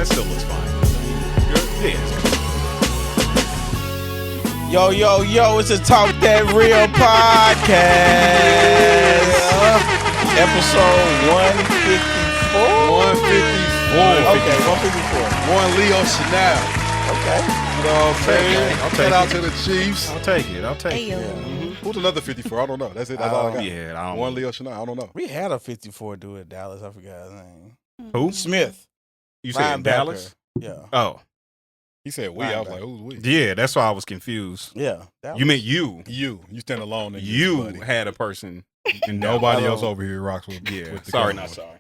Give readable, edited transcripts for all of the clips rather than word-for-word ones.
that still looks fine. Good? Yeah. Yo, it's a Talk That Real podcast. Episode 154. 154. Okay, 154. One Leo Chanel. Okay. You know what I'm saying? I'll take Shout out it. to the Chiefs. I'll take it. Ayo. Who's another 54? I don't know. That's it. That's all I got. Yeah, I don't One Leo Chanel. I don't know. We had a 54 dude at Dallas. I forgot his name. Who? Smith. You said Linebacker. Dallas? Yeah. Oh, He said we. I was like, who's we? yeah. That's why I was confused. Yeah. Dallas. You meant you. You stand alone. In You this, buddy. had a person. And Nobody else over here rocks with. Yeah. with the Sorry, camera. not sorry.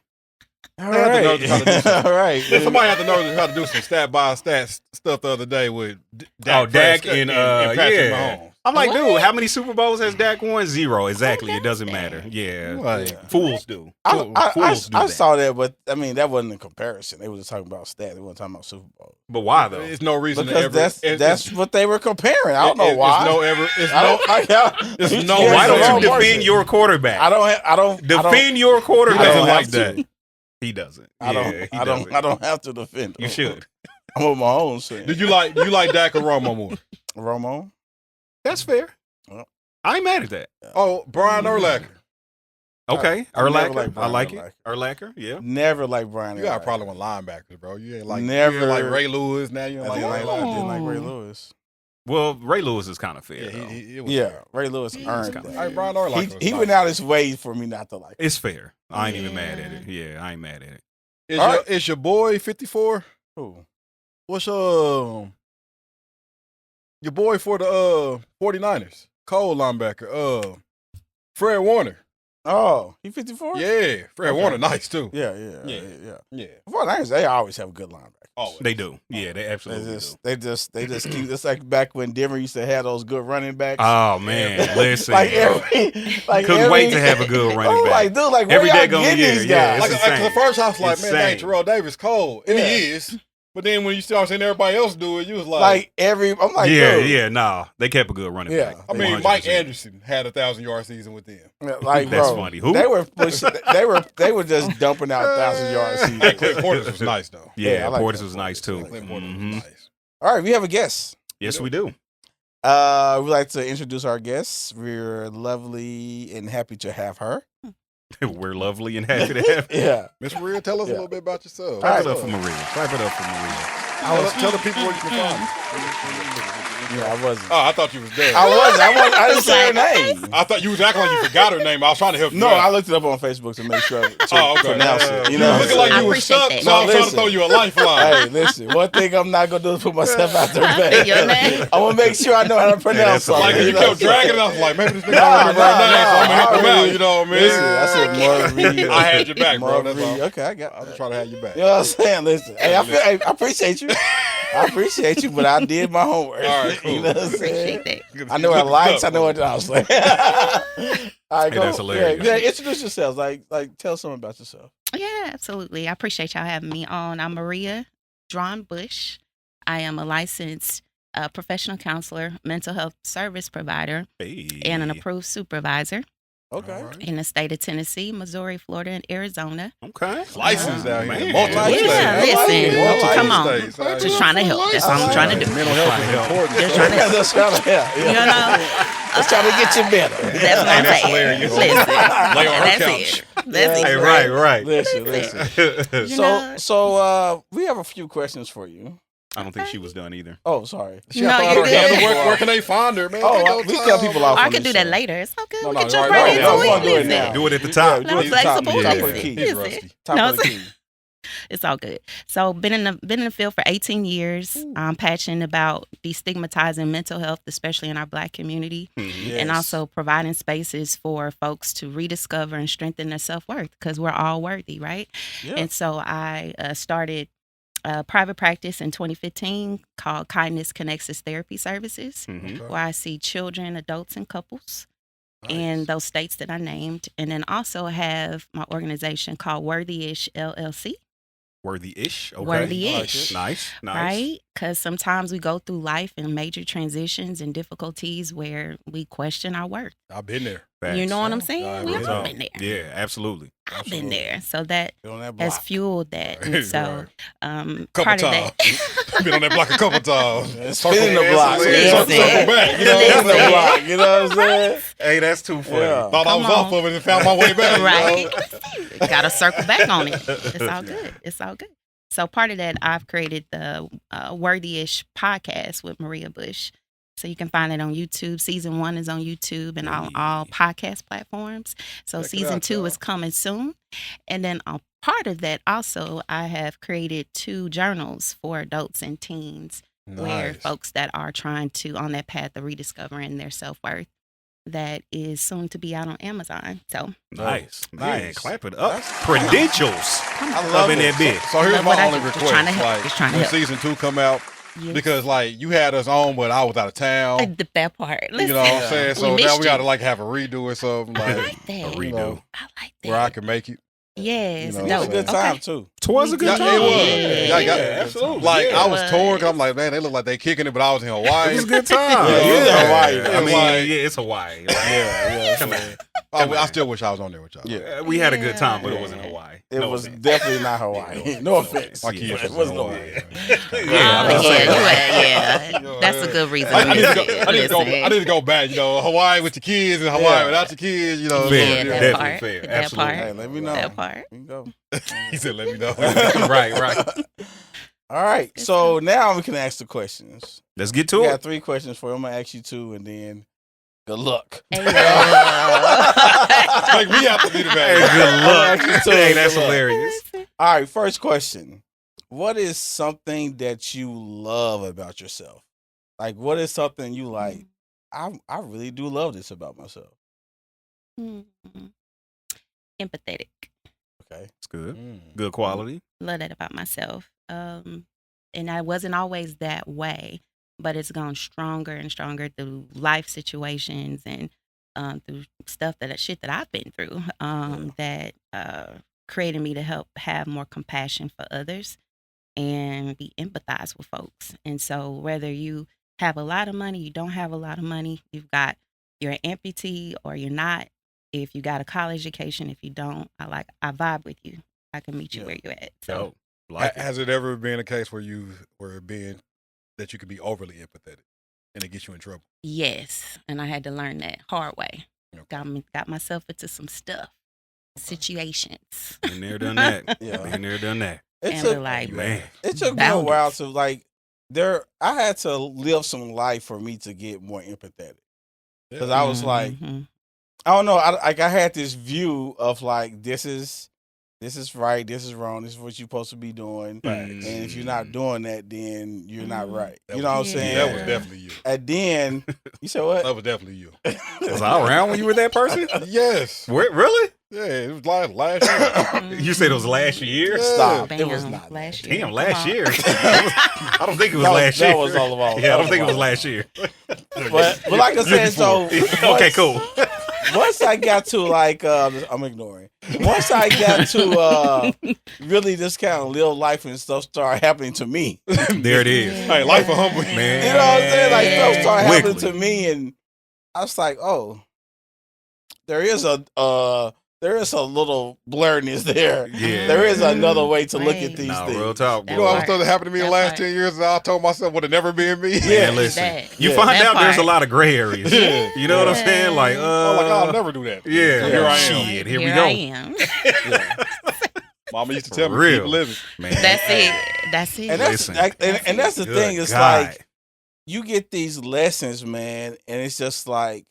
All They had to know right. to try to do some- All right. Somebody had to know how to do some stat by stat stuff the other day with Dak Dak Prescott and, Patrick yeah. Mahomes. I'm like, What? dude, how many Super Bowls has Dak won? 0. Exactly. Who It doesn't does matter. that? Yeah. Like, Fools do. I Fools do that. saw that, but I mean that wasn't a comparison. They were just talking about stats. They weren't talking about Super Bowl. But why, though? There's no reason Because to ever. that's what they were comparing. I don't know why. It's I no. don't. It's You no- can't Why say don't wrong you person. defend your quarterback? I don't. Defend your He quarterback. doesn't don't like have that. to. He doesn't. I don't. Yeah, he I don't. doesn't. I don't have to defend. You him. should. I'm on my own side. Do you like Dak or Romo more? Romo? That's fair. Well. I ain't mad at that. Oh, Brian Urlacher. Okay. I never Urlacher. liked I Brian like it. Urlacher. Urlacher. Yeah. Never like Brian. You got a Urlacher. problem with linebackers, bro. You ain't like Never- you ain't like Ray Lewis. Now you ain't I like didn't like Ray Ray Lewis. Lewis. Well, Ray Lewis is kind of fair. Yeah, though. it was Yeah, fair. Ray Lewis He earned kinda- that. All right, Brian Urlacher. He went out his way for me not to like him. It's fair. I ain't even Yeah. mad at it. Yeah, I ain't mad at it. Is your boy 54? Who? What's your boy for the 49ers? Cole linebacker. Fred Warner. Oh, he 54? Yeah, Fred Okay. Warner, nice too. Yeah. Yeah. Well, they always have good linebackers. Always. They do. Yeah, they absolutely do. They just keep. It's like back when Denver used to have those good running backs. Oh man, listen. Couldn't wait to have a good running back. Like, dude, like, where Every y'all day going, getting yeah, these yeah, guys? it's Like insane. the first I was like, man, Insane. dang, Terrell Davis cold. And Yeah. he is. But then when you start seeing everybody else do it, you was I'm like, yeah, dude, yeah, nah. They kept a good running Yeah. back. I mean, 100%. Mike Anderson had a 1,000-yard season with them. like, That's bro, funny. Who? They were just dumping out 1,000-yard Hey, seasons. Clint Portis was nice though. I Yeah, like Portis that. was nice too. Clint Portis was Mhm. nice. All right, we have a guest. Yes, we do. We'd like to introduce our guest. We're lovely and happy to have her. We're lovely and happy to have. Yeah. Miss Maria, tell us a Yeah. little bit about yourself. Clap it Alright. up for Maria. Clap it up for Maria. Tell the people where you can find me. Yeah, I wasn't. Oh, I thought you was dead. I didn't say her name. I thought you was acting like you forgot her name. I was trying to help you. No, out. I looked it up on Facebook to make sure to Oh, okay. pronounce it. You You know, was looking like I you was appreciate stuck, that. so I was trying to Listen. throw you a lifeline. Hey, listen. One thing I'm not gonna do is put myself out there bad. Your name? I'm gonna make sure I know how to pronounce that's something. Like, hilarious. you know? kept dragging it, I was like, maybe this nigga Nah, don't remember her name, so I'm gonna help him nah, out, you know what I mean? Listen, I said Marie. I had your back, bro, that's all. Okay, I got. I'm just trying to have you back. You know what I'm saying? Listen, hey, I appreciate you. I appreciate you, but I did my homework. All right, cool. You know what I'm saying? Appreciate that. I know what I likes. I know what I was like. All right, Hey, go. that's hilarious. Yeah, introduce yourselves. Like, tell someone about yourself. Yeah, absolutely. I appreciate y'all having me on. I'm Maria Draughn Bush. I am a licensed professional counselor, mental health service provider, Hey. and an approved supervisor Okay. All right. in the state of Tennessee, Missouri, Florida, and Arizona. Okay. Licensed out here. Man. Multiple Yeah, states. listen, Multiple come on. states out Just here. trying to help. That's all I'm trying to do. Mental health is important. Just trying to help. Just trying to, yeah. You know, Just trying to get you better. that's what Hey, I'm that's saying. hilarious. Listen, Lay on her that's couch. it. That's Yeah, it. Hey, right. Listen. You So, know- we have a few questions for you. I don't think she was done either. Oh, sorry. She No, thought you're her handle. good. Where can they find her, man? Oh, Take your we time. tell people off. Or I on can this do that show. later. It's okay. No, We no, can jump right, right no, into we it. wanna do it Listen. now. Do it at the top. Yeah, do it I'm at the top. flexible. Top of the Listen. key. He's Listen. rusty. Top No, of the key. It's all good. So been in the field for 18 years. I'm passionate about destigmatizing mental health, especially in our Black community, Mhm. and Yes. also providing spaces for folks to rediscover and strengthen their self-worth because we're all worthy, right? Yeah. And so I started a private practice in 2015 called Kindness Connects Therapy Services, Mhm. where I see children, adults, and couples Nice. in those states that I named. And then also have my organization called Worthy-ish LLC. Worthy-ish. Okay. Worthy-ish. Nice. Right? Because sometimes we go through life in major transitions and difficulties where we question our worth. I've been there. Facts. You know what I'm Yeah, saying? We real all talk. been there. Yeah, absolutely. I've been there. So that Get on that has block. fueled that. Right, And so right. part Couple of that. Been on that block a couple times. Yeah, spinning the block. Listen. Circle back. You know Spinning what the I'm saying? block. You know what I'm saying? Hey, that's too funny. Yeah. Thought I Come was off on. of it and found my way back. Right. You know? Got to circle back on it. It's all good. It's all good. So part of that, I've created the Worthy-ish podcast with Maria Bush. So you can find it on YouTube. Season 1 is on YouTube and on all podcast platforms. So Check it season out, 2 y'all. is coming soon. And then on part of that, also, I have created 2 journals for adults and teens where Nice. folks that are trying to, on that path of rediscovering their self-worth, that is soon to be out on Amazon. So Nice. Man, Nice. clap it up. That's- Credentials. I Up love in it. that bit. So here's Love what my I only do. Just request. trying to help. Like Just trying to when help. season 2 come out, yes. because like you had us on, but I was out of town. That part. You know what I'm saying? So now missed we got to you. like have a redo or something I like like that. A redo. you know, I like that. where I can make it. Yes. You know, It was a so- good time, too. Twas a good Yeah, time. it was. Yeah. Yeah, absolutely. Like Yeah. I was It touring, was. I'm like, man, they look like they kicking it, but I was in Hawaii. It was a good time. Yeah, it was Hawaii. I mean, Like- yeah, it's Hawaii. Like, Yeah. Come on. I still wish I was on there with y'all. Yeah. We had a good time, but it Yeah. wasn't Hawaii. It No was offense. definitely not Hawaii. No offense. My kids It was was in no Hawaii. Yeah, Oh, I'm just saying. yeah. That's a good reason. I need to to go. I need to go back. You know, Hawaii with your kids and Hawaii Yeah. without your kids. You know, Fair. Yeah, so, that Definitely part. fair. That Absolutely. Hey, part. let me know. That part. We can go. He said, "Let me know." Right. All right. So now we can ask the questions. Let's get to We it. got 3 questions for you. I'm going to ask you 2, and then good luck. Hey, Like we have to be the Hey, best. good luck. Actually, Hey, too. that's Good luck. hilarious. All right. First question. What is something that you love about yourself? Like, what is something you like? I really do love this about myself. Empathetic. Okay. It's good. Mm. Good quality. Love that about myself. And I wasn't always that way, but it's gone stronger and stronger through life situations and through shit that I've been through that created me to help have more compassion for others and be empathized with folks. And so whether you have a lot of money, you don't have a lot of money, you're an amputee or you're not, if you got a college education, if you don't, I vibe with you. I can meet you Yeah. where you're at. So Dope. Like it. Has it ever been a case where you could be overly empathetic and it gets you in trouble? yes, and I had to learn that hard way. Okay. Got myself into some stuff, situations. Been there, done that. Yeah. Been there, done that. It And took, we're like, Man. it took me a boundaries. while to like. I had to live some life for me to get more empathetic. Because I was like, Mhm. I don't know. I had this view of like this is right, this is wrong, this is what you're supposed to be doing, and if you're not doing that, then you're not right. That You know what I'm was- saying? That was definitely you. And then you said what? That was definitely you. Was I around when you were that person? Yes. Where, really? Yeah, it was last year. You said it was last year? Yeah. Stop. Bam, It was not last that. year. Damn, Come last on. year. I don't think it was last year. That was all about. Yeah, I don't think it was last year. But like I said, so Okay, cool. Once I got to like, I'm ignoring. Once I got to really just kind of live life and stuff started happening to me. There it is. Hey, life a humble. Man. You know what I'm saying? Like stuff started happening Wiggly. to me, and I was like, oh, there is a little blurriness there. Yeah. There is another way to look at Right. these Nah, things. real talk, You boy. know what was supposed to happen to me in the That last part. 10 years? And I told myself would have never been me. Yeah. Man, listen. That. You Yeah. find That out there's a part. lot of gray areas. Yeah. You know what I'm saying? Like, I'm like, I'll never do that. yeah. So here I am. Shit, here we I go. am. Yeah. Mama used to For tell me, real. keep living. Man. That's it. That's it. And that's Listen. and that's the Good thing. It's God. like you get these lessons, man, and it's just like,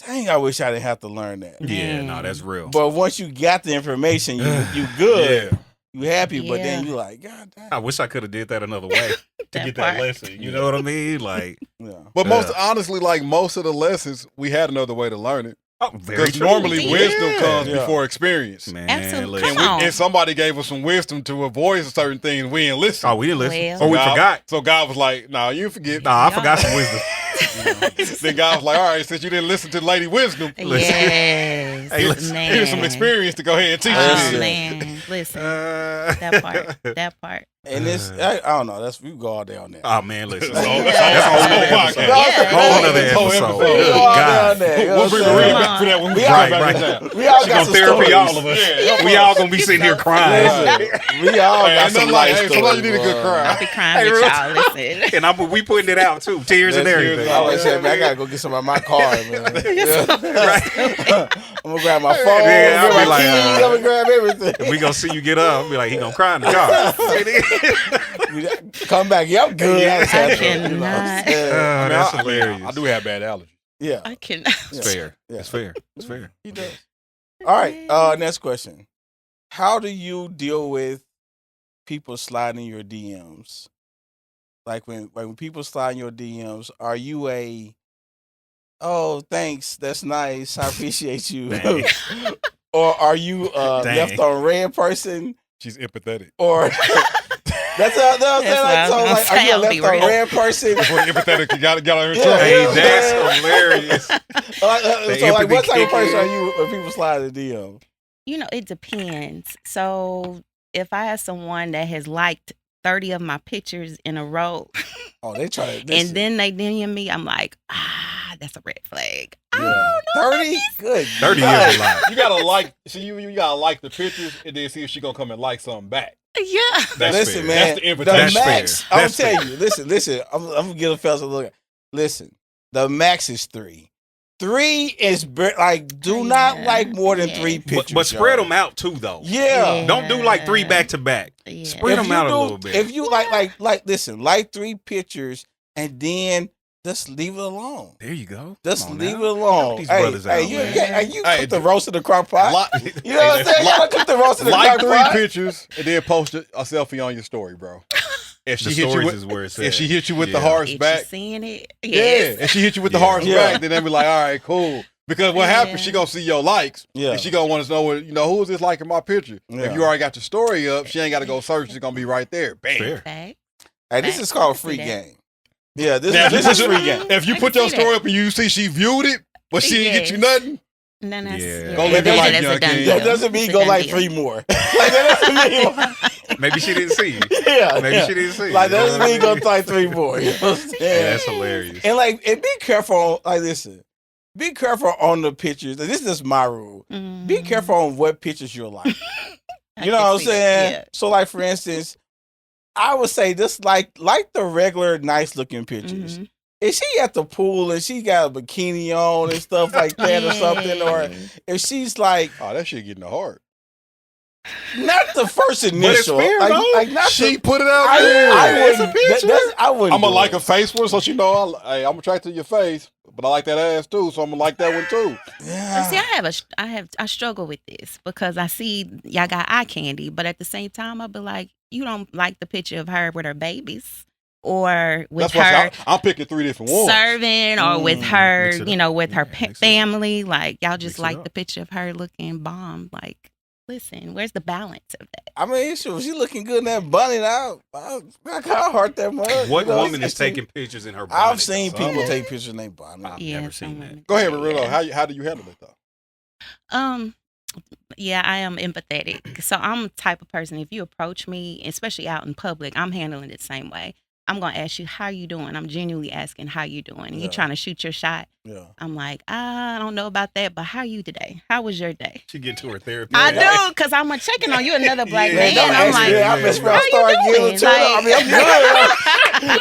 dang, I wish I didn't have to learn that. Yeah, no, Man. that's real. But once you got the information, you good, Yeah. you happy, but then Yeah. you like, God I damn. wish I could have did that another way to That get part. that lesson. You know what I mean? Like, Yeah. But honestly, like most of the lessons, we had another way to learn it. oh, very Because true. normally Yeah. wisdom comes Yeah. before experience. Man, Absolutely. listen. Come on. And somebody gave us some wisdom to avoid certain things. We didn't listen. Oh, we didn't listen. Well. Or we God- forgot. So God was like, nah, you forget. Nah, I forgot some wisdom. Then God was like, all right, since you didn't listen to Lady Wisdom, Listen. Yes. Hey, listen. Man. here's some experience to go ahead and teach Oh, you. Listen. man. Listen, that part. And this, I don't know. We go all day on that. Oh man, listen. That's That's a whole nother episode. Yeah. Whole nother Whole episode. episode. We go all day on God. that. You know We'll what bring I'm Maria saying? back for that when we We come all back right. in town. We all She got gonna some therapy stories. all of us. Yeah. We all gonna be sitting here crying. Listen, we all got Ain't some nothing like, life hey, stories. sometimes you need a good bro. cry. I'll be crying Hey, with real y'all. Listen. And we putting it out too, tears and That's everything. tears I always say, man, I gotta go get some of my car, man. I'm gonna grab my phone, Yeah, I'll grab be my like, keys, I'm gonna grab everything. We gonna see you get up. Be like, he gonna cry in the car. Come back, yeah, I'm good. Yeah. I I said, cannot. Oh, that's I mean, hilarious. I do have bad allergies. Yeah, I cannot. It's fair. Yeah. It's fair. It's fair. he does. All right, next question. How do you deal with people sliding your DMs? Like when people slide in your DMs, are you oh, thanks, that's nice, I appreciate you, Dang. or are you Dang. left on red person, She's empathetic. or that's what I'm saying. Like, so, like, are you a left on red person? Before empathetic, you got on her Yeah. track. Hey, Yeah. that's hilarious. So, like, empathy what type of kick person in. are you when people slide the DM? You know, it depends. So if I have someone that has liked 30 of my pictures in a row, Oh, they try to. and listen. then they DM me, I'm like, that's a red flag. Yeah. 30? Good. 30 God. years a lot. You gotta like, see, you gotta like the pictures and then see if she gonna come and like something back. Yeah. That's Listen, fair. man. That's the invitation. That's max. fair. I'm That's gonna tell fair. you. Listen. I'm gonna give a fellas a look. Listen, the max is 3. 3 is like do not Yeah. like more than Yeah. 3 pictures. But spread y'all. them out too, though. Yeah. Don't do like 3 back to back. Yeah. Spread If them you out a do- little bit. If you listen, like 3 pictures and then just leave it alone. There you go. Just Come on leave now. it alone. Help these Hey, brothers out, you, man. you Hey, cook the roast in the crock pot. Like, You know what I'm saying? You gotta cook the roast in the like crock 3 pot. pictures and then post a selfie on your story, bro. If The she hit you stories with, is where it's if at. she hit you with the Yeah. hearts If back, you seeing it, yeah. yes. If she hit you with the Yeah. hearts Yeah. back, then they be like, all right, cool. Because what happens, she gonna see your likes, Yeah. and she gonna want to know, who is this liking my picture? Yeah. If you already got your story up, she ain't got to go search. It's gonna be right there. Bam. Fair. Fact. Hey, this is called free That. game. Yeah, this Now, is free game. If you I put can your see story that. up and you see she viewed it, but she didn't get you Yes. nothing, No, that's, Yeah. Go live your life, that's young a done king. deal. That doesn't mean It's a go done like deal. 3 more. Like that doesn't mean. Maybe she didn't see you. Yeah, Maybe yeah. she didn't see you. Like You know that doesn't what I mean go mean? like 3 more. You know what I'm saying? Yeah, that's hilarious. And be careful. Like listen, be careful on the pictures. This is just my rule. Mhm. Be careful on what pictures you like. I You know can what I'm see saying? that, So like for instance, I would say just like the regular nice looking yeah. pictures. Mhm. If she at the pool and she got a bikini on and stuff like that or something, or Yeah. if she's like oh, that shit getting hard. not the first initial, fair, though. like not She the, put it out I there. wouldn't. I wouldn't. I'm gonna do like it. a face one, so she know. Hey, I'm attracted to your face, but I like that ass too, so I'm gonna like that one too. Yeah. See, I struggle with this because I see y'all got eye candy, but at the same time, I'll be like, you don't like the picture of her with her babies or with That's why her I'm picking 3 different ones. serving or with her, Mix it you up. know, with her Yeah, mix it up. family. Like y'all just Mix it like up. the picture of her looking bomb. Like, listen, where's the balance of that? I mean, she looking good in that bunny. I can't heart that much. What you know? woman is taking pictures in her bonnet? I've seen though? people Some- take pictures in their bonnet. I've Yeah, never seen some that. women Go ahead, do, Marilla. yeah. How do you handle it though? Yeah, I am empathetic. So I'm the type of person, if you approach me, especially out in public, I'm handling it the same way. I'm going to ask you, how you doing? I'm genuinely asking, how you doing? And Yeah. you trying to shoot your shot. Yeah. I'm like, I don't know about that, but how are you today? How was your day? She get to her therapy. I do, because I'm checking on you, another black Yeah, man. don't I'm ask like, me. I mess around, how you start doing? giving to her. I mean, I'm good.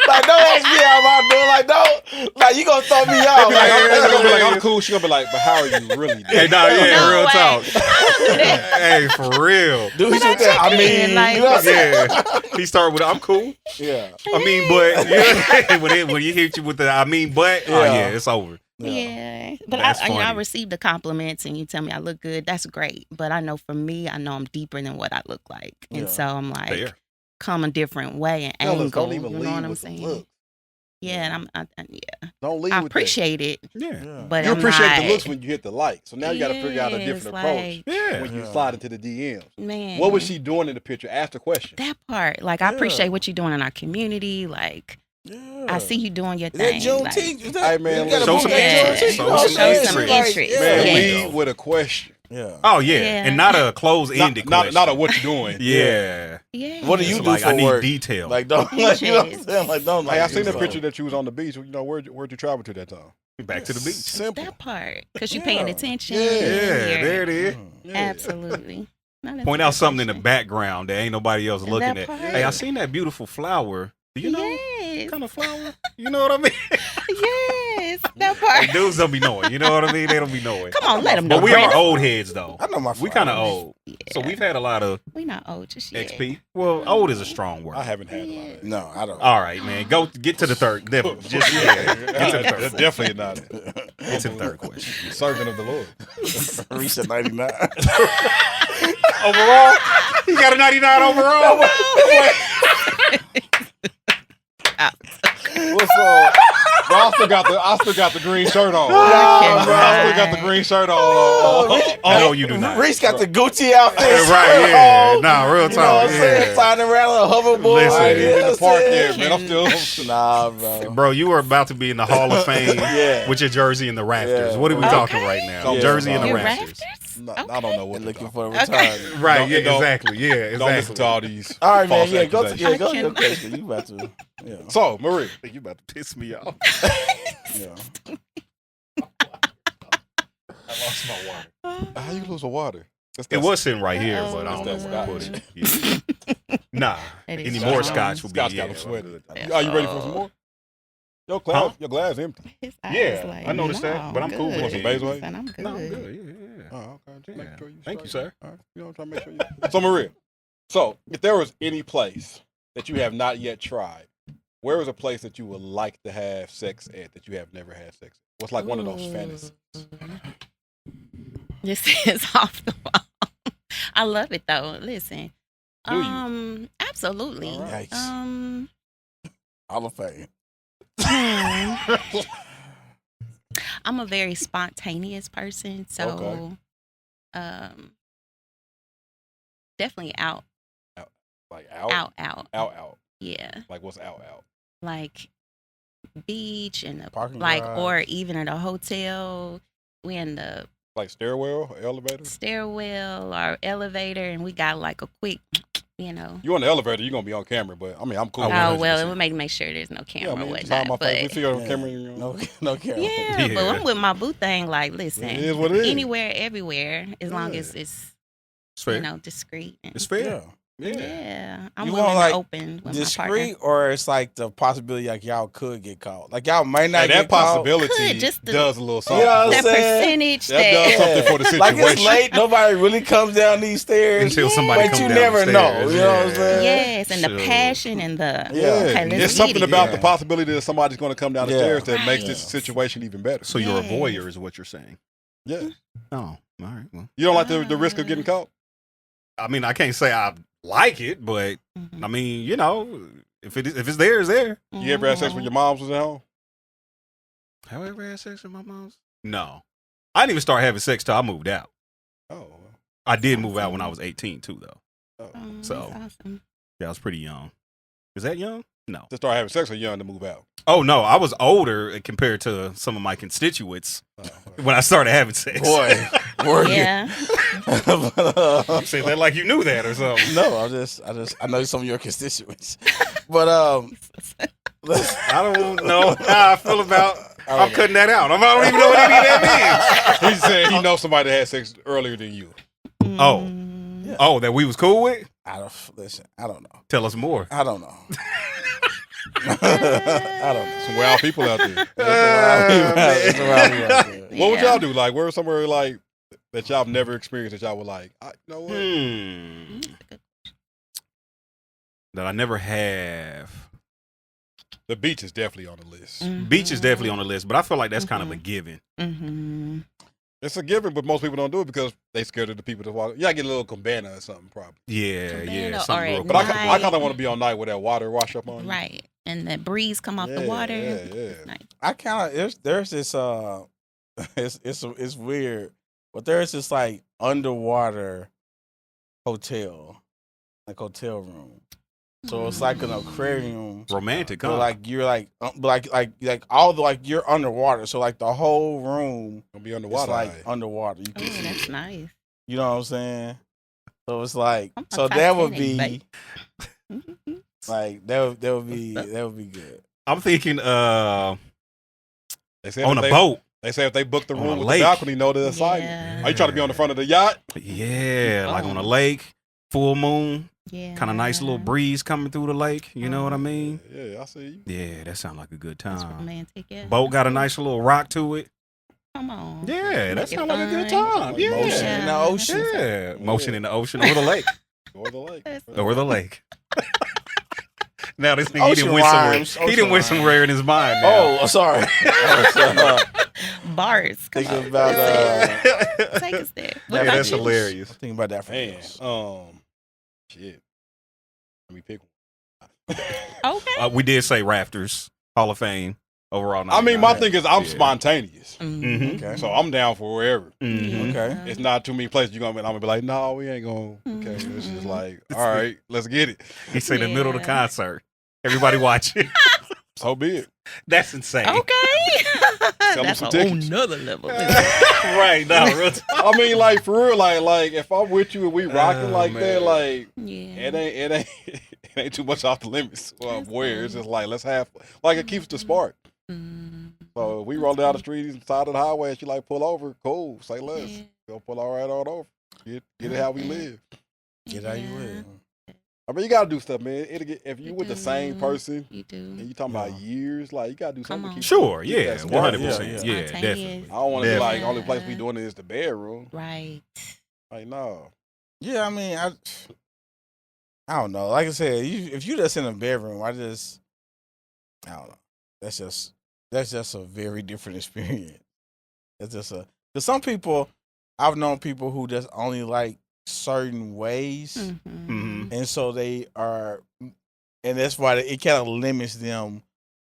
Like, don't ask me how I'm doing. Like, don't. Like, you gonna throw me off. Be like, Like, I'm gonna be like, I'm cool. She gonna be like, but how are you really? Hey, no, yeah, No real way. talk. I don't do that. Hey, for real. do But he I shoot that? I check in, mean, like, you know what I'm saying? Yeah. He started with, I'm cool. Yeah. I mean, but yeah, when he hit you with the, I mean, but, oh Yeah. yeah, it's over. Yeah, but That's I funny. receive the compliments and you tell me I look good. That's great. But I know for me, I know I'm deeper than what I look like, and Yeah. so I'm like, Fair. come a different way and Fellas, angle. don't even You lead know what I'm with the saying? look. Yeah, and yeah, Don't leave I with appreciate it, Yeah. Yeah. but that. You I'm appreciate not, the looks when you hit the like. So now you got to figure out a Yeah, different it's approach like, Yeah. when you Yeah. slide into the DMs. man, What was she doing in the picture? Ask the question. That part, like, I Yeah. appreciate what you're doing in our community. Like, Yeah. I see you doing your Is that thing. Juneteenth? Like, Is that, Hey, man, you gotta show book some that interest. Juneteenth? Show You know what I'm some saying? interest. Like, interest. yeah. Man, Yeah. lead with a question. Yeah. Oh yeah. Yeah. And not a closed-ended question. Not a what you doing. Yeah. Yeah. What do you It's do like, for I need work? detail. Like, don't, like, you know what I'm Inches. saying? Like, don't, like, Hey, I seen do a picture something. that you was on the beach. You know, where'd you travel to that time? Back to the beach. Simple. That part, because you're Yeah. paying attention. Yeah. Yeah, there it is. Yeah. Absolutely. No, that's Point a out good something in the question. background that ain't nobody else looking That at. part. Hey, I seen that beautiful flower. Do you know Yes. what kind of flower? You know what I mean? Yes, that Hey, part. dudes don't be knowing. You know what I mean? They don't be knowing. Come on, let them know. But we are Brandon. old heads though. I know my We kind of flowers. old. So we've had a lot of We not old just yet. XP. Well, old is a strong word. I haven't had a lot of that. No, I don't. All right, man. Get to the third. Never. Just get to the third. Definitely not. Get to the third question. Servant of the Lord. Reached at 99. Overall, he got a 99 overall. What's up? Bro, I still got the green shirt on. I I still got the green shirt on. No, you do not. Reese got the Gucci outfit. Right? Yeah. Nah, real You know talk. what I'm saying? Yeah. Flying around on a hoverboard. Listen. I You ain't know even in what the I'm park saying? yet, man. I'm still. Nah, bro. Bro, you are about to be in the Hall of Fame Yeah. with your jersey and the Rafters. Yeah. What are we Okay. talking right now? Yeah. Jersey and the Your Rafters. rafters? No, Okay. I don't know what And they're looking talking for a about. retarded. Right, Don't- yeah, don't- exactly. Yeah, exactly. Don't listen to all these. All right, man. false Yeah, go to accusations. your cannot. question. You about to. Yeah. So, Marie, You about to piss me off. Yeah. I lost my water. how you lose the water? It was sitting right here, but I don't know That's where I put scotch. it. Yeah. Nah, That is any strong. more scotch would be Scotch yeah. got him sweating. Yeah. Are you ready for some more? Your glass empty. His eyes Yeah, like, I noticed that, no, but I'm cool with good. it. Want some Basil? Son, I'm good. No, I'm good. Yeah. Oh, okay. Just making sure you Thank you, straight. sir. All right. You know, I'm trying to make sure you. So, Maria, if there was any place that you have not yet tried, where is a place that you would like to have sex at that you have never had sex at? What's like one of those fantasies? This is off the wall. I love it though. Listen. Do you? Absolutely. All right. Yikes. Hall of Fame. I'm a very spontaneous person, so Okay. definitely out. Like out? Out. Yeah. Like what's out? Like beach and Parking like garage. or even at a hotel. We in the Like stairwell or elevator? stairwell or elevator and we got like a quick, you know. You on the elevator, you're going to be on camera, but I mean, I'm cool. Oh, with Oh it. well, we make sure there's no camera Yeah, I or mean, just hide whatnot. my face. We But see you on Yeah. camera. You know. No camera. yeah, Yeah. but I'm with my boo thing. Like, listen, It is what it is. anywhere, everywhere, as long Yeah. as it's It's fair. you know discreet. And, It's fair. Yeah. yeah, I'm You willing want, like, to open with my Discreet, or it's like the possibility like y'all could get caught. Like y'all might not Hey, get that possibility Could, just the- does a little You something. know what I'm partner. That saying? percentage That does that something for the caught. Like situation. it's late, nobody really comes down these stairs. Until somebody But comes you down never the know, stairs. you know what I'm saying? yes, and Sure. the passion and the Yeah. okay, let's There's get something it. about Yeah. the possibility that somebody's going to come down the Yeah. stairs that makes this Right. situation even better. So you're a Yes. voyeur, is what you're saying? Yeah. Oh, all right. Well, You don't like the risk of getting caught? I mean, I can't say I like it, but Mhm. I mean, you know, if it's there, it's there. You ever had sex with your moms was at home? Have I ever had sex with my mom's? No, I didn't even start having sex till I moved out. Oh. I did move out when I was 18 too, though. Oh, So- that's awesome. Yeah, I was pretty young. Is that young? No. To start having sex or young to move out? Oh no, I was older compared to some of my constituents Oh, when I started having sex. Boy, were you? Yeah. You said that like you knew that or something. No, I know some of your constituents, but I don't know how I feel about. I'm Okay. cutting that out. I don't even know what any of that means. He said he knows somebody that had sex earlier than you. Oh. Mm. Yeah. Oh, that we was cool with? I don't listen. I don't know. Tell us more. I don't know. I don't know. Some wild people out there. That's a wild people out there. What would Yeah. y'all do? Like, where was somewhere like that y'all have never experienced that y'all were like, you know what? That I never have. The beach is definitely on the list. Beach is definitely on the list, but I feel like that's kind of a given. Mm-hmm. It's a given, but most people don't do it because they scared of the people that walk. Yeah, get a little cabana or something, probably. Yeah, Cabana yeah. or Something at real But I night. kind of want to be on night with that water wash up on you. Right. And the breeze come off the Yeah, water. yeah. Nice. I kind of there's this it's weird, but there's this like underwater hotel, like hotel room. So it's like an aquarium. romantic, But huh? like you're like, but like all the like you're underwater. So like the whole room Gonna be is underwater. like aight. underwater. You Oh, can see that's it. nice. You know what I'm saying? So it's like, I'm so top that would 10, be babe. like that would be good. I'm thinking They say on if a boat. They say if they book the On room a with lake. the balcony, know the assignment. Yeah. Are you trying to be on the front of the yacht? Yeah, like on a Oh. lake, full moon, Yeah. kind of nice little breeze coming through the lake. You know what I mean? Yeah, I see you. Yeah, that sounds like a good That's time. romantic. Yeah. Boat got a nice little rock to it. Come on. Yeah, that Make it sounds like a good fun. time. Yeah. Motion in the ocean. Yeah, motion in the ocean or the lake. Or the lake. Or the lake. Now this nigga, he Ocean didn't win somewhere. rhymes, He ocean didn't win rhymes. somewhere in his mind. Now. Oh, sorry. Bars. Come Thinking on. about Take us there. Yeah, What that's about you? hilarious. Thinking about that for Man, years. shit. Let me pick one. Okay. We did say Rafters, Hall of Fame, overall. I mean, my 99. thing is I'm Yeah. spontaneous. Mhm. Okay. So I'm down for wherever. Mhm. Okay. It's not too many places I'm gonna be like, no, we ain't gonna. Okay, it's just like, all right, let's get it. He said in the middle of the Yeah. concert. Everybody watching. So be it. That's insane. Okay. them That's some a tickets. whole nother level. Right, no, real talk. I mean, like for real, like if I'm with you and we rocking Oh, like man. that, like Yeah. it ain't too much off the limits. Well, where it's just like let's have like it keeps the spark. Mm. So if we roll down the street side of the highway and she like pull over, cool, say less. Yeah. Go pull all right on over. Get it how we live. Get how you Yeah. live. I mean, you gotta do stuff, man. It'll get if you You with the same do. person You do. and you talking about years, like you gotta do Come something. on. To keep Sure, keep yeah, that spark. 100%. Yeah, Yeah, Spontaneous. definitely. I don't want to be like Yeah. only place we doing it is the bedroom. Right. Like no. Yeah, I mean, I don't know. Like I said, if you just in a bedroom, I don't know. That's just a very different experience. It's just because some people, I've known people who just only like certain ways, Mm-hmm. and so they are, and that's why it kind of limits them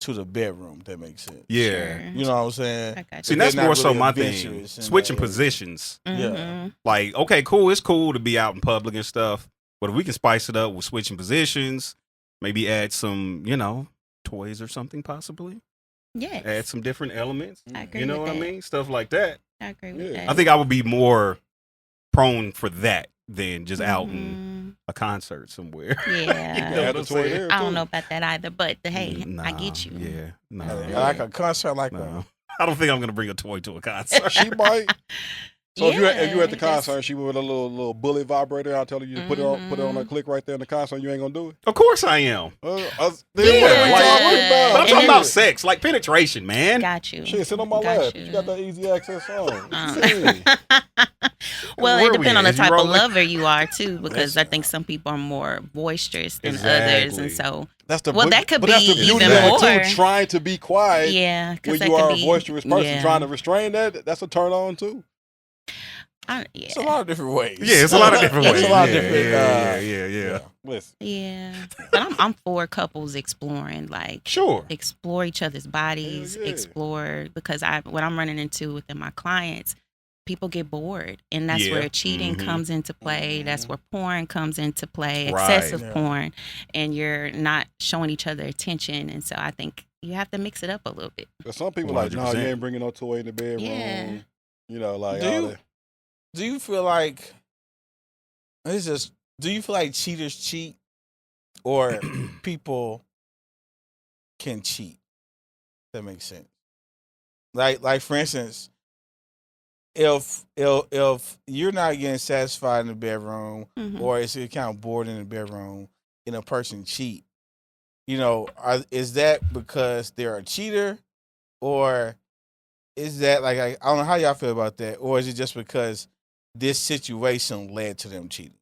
to the bedroom. If that makes sense. Yeah. You know what I'm saying? I got See, you. that's They're not more so really my thing. adventurous in Switching that area. positions. Yeah. Mhm. Like, okay, cool. It's cool to be out in public and stuff. But if we can spice it up with switching positions, maybe add some, toys or something possibly. Yes. Add some different elements. I agree You know with what I that. mean? Stuff like that. I agree with Yeah. that. I think I would be more prone for that than just out in Mhm. a concert somewhere. Yeah. You know Add what the I'm toy saying? there I don't too. know about that either, but hey, I Nah, get you. Yeah. No. Like a concert like No. I don't think I'm going to bring a toy to a concert. She might. So if you at the Yeah, concert, she with a little bullet vibrator. I'll tell you to put it on that click right there in the concert. You ain't gonna do it. Of course I am. Then Yeah, what are we like- talking about? But I'm And talking then- about sex, like penetration, man. Got you. Shit, sit on my Got lap. You got that easy access on. Well, Where it we depends on at? the Is you type of rolling? lover you are too, because I Listen. think some people are more boisterous than others, and Exactly. so That's the Well, that could but that's the be beauty even of it more. too. Trying to be quiet yeah, when because you are a boisterous person, trying to restrain that. That's a turn on too. yeah, It's a lot of different ways. Yeah, it's a lot of different Yeah. ways. It's a lot of Yeah, different. yeah. Listen, yeah. But I'm for couples exploring, like Sure. explore each other's bodies, Hell yeah. explore because what I'm running into within my clients, people get bored, and that's Yeah. where cheating Mhm. comes into play. That's Mhm. where porn comes into play, Right. excessive Yeah. porn, and you're not showing each other attention. And so I think you have to mix it up a little bit. but some people like, no, you 100%. ain't bringing no toy in the bedroom. Yeah. You know, like Do all you- that. Do you feel like do you feel like cheaters cheat or people can cheat? That makes sense. Like for instance, if you're not getting satisfied in the bedroom Mhm. or it's kind of bored in the bedroom and a person cheat, is that because they're a cheater or is that like I don't know how y'all feel about that, or is it just because this situation led to them cheating?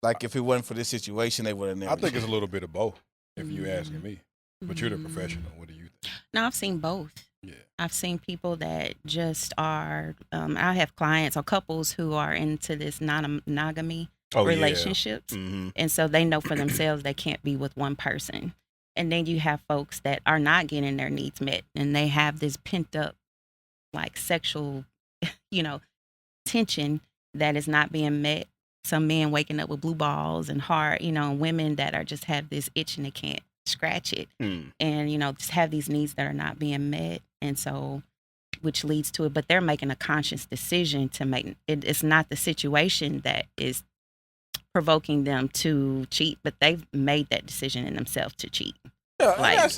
Like if it wasn't for this situation, they would have never. I think it's a cheated. little bit of both. If you asking me, but you're the Mm. professional. What do you think? No, I've seen both. Yeah. I've seen people that just are. I have clients or couples who are into this non-monogamy Oh, relationships, Yeah. Mm-hmm. and so they know for themselves they can't be with one person. And then you have folks that are not getting their needs met, and they have this pent up, like sexual, tension that is not being met. Some men waking up with blue balls and heart, women that are just have this itch and they can't scratch it, Mm. and just have these needs that are not being met. And so which leads to it. But they're making a conscious decision to make it. It's not the situation that is provoking them to cheat, but they've made that decision in themselves to cheat. Yeah, Like, I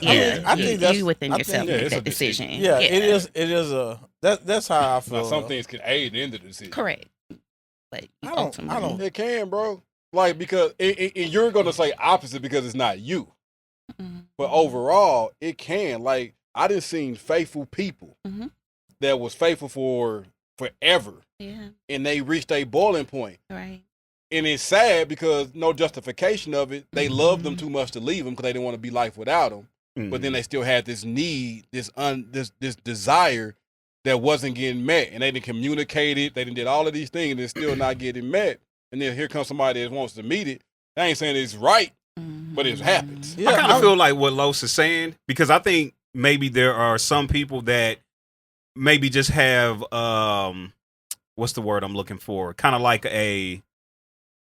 think that's you within yourself yeah, make it's a that decision. Yeah, it is. It is a. That's how I feel. Now, some things can aid in the decision. Correct. But I don't. It can, bro. Like, because and you're going to say opposite because it's not you. But overall, it can. Like, I done seen faithful people that was faithful for forever. Yeah. And they reached a boiling point. Right. And it's sad because no justification of it. They loved them too much to leave them because they didn't want to be life without them. But then they still had this need, this desire that wasn't getting met. And they didn't communicate it. They didn't did all of these things and it's still not getting met. And then here comes somebody that wants to meet it. I ain't saying it's right, but it happens. Yeah, I kind of feel like what Los is saying, because I think maybe there are some people that maybe just have, what's the word I'm looking for? Kind of like a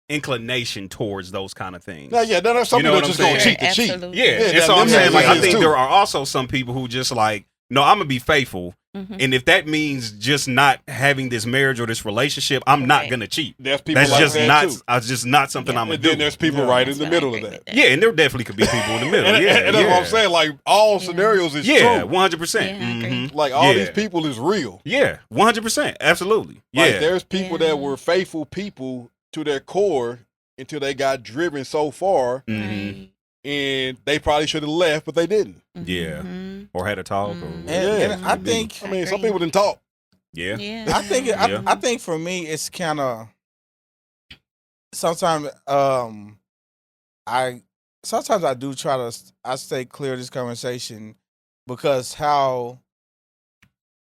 inclination towards those kind of things. No, yeah, there's some You know people what just I'm going to saying? cheat to cheat. Absolutely. Yeah, Yeah, that's all I'm that- saying. Like, I that think too. there are also some people who just like, no, I'm gonna be faithful, and if that means just not having this marriage or this relationship, I'm not Correct. gonna cheat. There's people That's like just that not. too. It's just not something I'm gonna And do. then there's people Yeah. right in That's the what I middle of agree that. with Yeah, and there definitely could be people in the middle. And, Yeah, and that's what I'm yeah. saying. Like, all Yeah. scenarios is Yeah, true. 100%. Yeah, I agree. Mhm. Like, all Yeah. these people is real. Yeah, 100%. Absolutely. Yeah, Like, there's people Yeah. that were faithful people to their core until they got driven so far, Right. and they probably should have left, but they didn't. Yeah. Mhm. or had a talk. Or Mhm. And I Yeah. think. I mean, some agree. people didn't talk. Yeah. Yeah. I think. Yeah. I think for me, it's kind of. Sometimes, sometimes I do try to. I stay clear of this conversation because how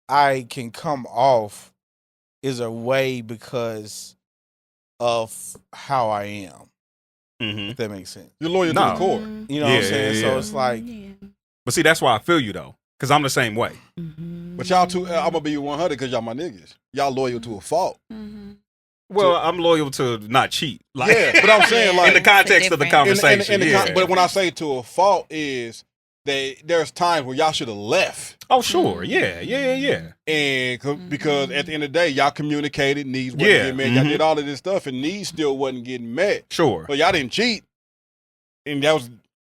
I can come off is a way because of how I am. Mm-hmm. If that makes sense. You're loyal to No. the core. You know what I'm Yeah, saying? yeah, So yeah. it's like, But see, that's why I feel you though, because I'm the same way. But y'all two, I'm gonna be 100 because y'all my niggas. Y'all loyal to a fault. Well, I'm loyal to not cheat. Like, Yeah, but I'm saying, like, in the context of the different- conversation. In the yeah. but when I say to a fault is that there's times where y'all should have left. Oh, sure. Yeah. And because at the end of the day, y'all communicated, needs wasn't Yeah, getting met. Y'all mhm. did all of this stuff, and needs still wasn't getting met. Sure. But y'all didn't cheat, and that was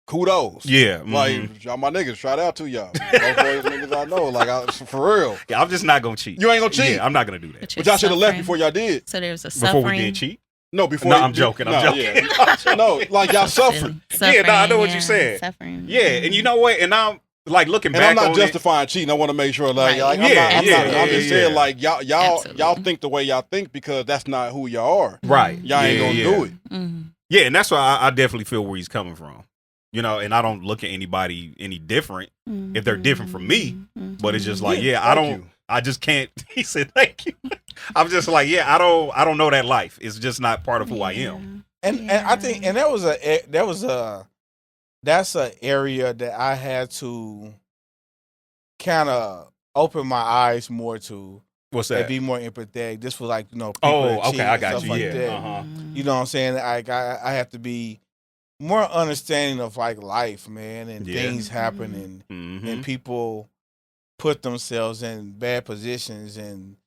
kudos. Yeah. Like, mhm. y'all my niggas, shout out to y'all. Both those niggas I know, like, for real. Yeah, I'm just not gonna cheat. You ain't gonna cheat. Yeah, I'm not gonna do that. But y'all should have left before y'all did. So there's a Before suffering. we did cheat. No, before. No, you I'm did- joking. I'm no, joking. yeah. No, like, y'all suffered. Yeah, no, I know what you're saying. Suffering. Yeah, and you know what? And I'm like looking And back I'm not on justifying cheating. I want to make sure, like, Right. like Yeah, I'm yeah, just yeah, saying, yeah. like, y'all Absolutely. think the way y'all think because that's not who y'all are. it. Right. Y'all ain't gonna do it. Mm-hmm. Yeah, and that's why I definitely feel where he's coming from. You know, and I don't look at anybody any different if they're different from me. But it's just like, I Thank don't. you. I just can't. He said, "Thank you." I'm just like, I don't know that life. It's just not part of who I am. and I think, and that's an area that I had to kind of open my eyes more to What's and that? be more empathetic. This was like, people Oh, that okay, cheat I and got stuff you. like Yeah. that. Uh-huh. You know what I'm saying? I have to be more understanding of like life, man, and Yeah. things happen Mhm. and people put themselves in bad positions and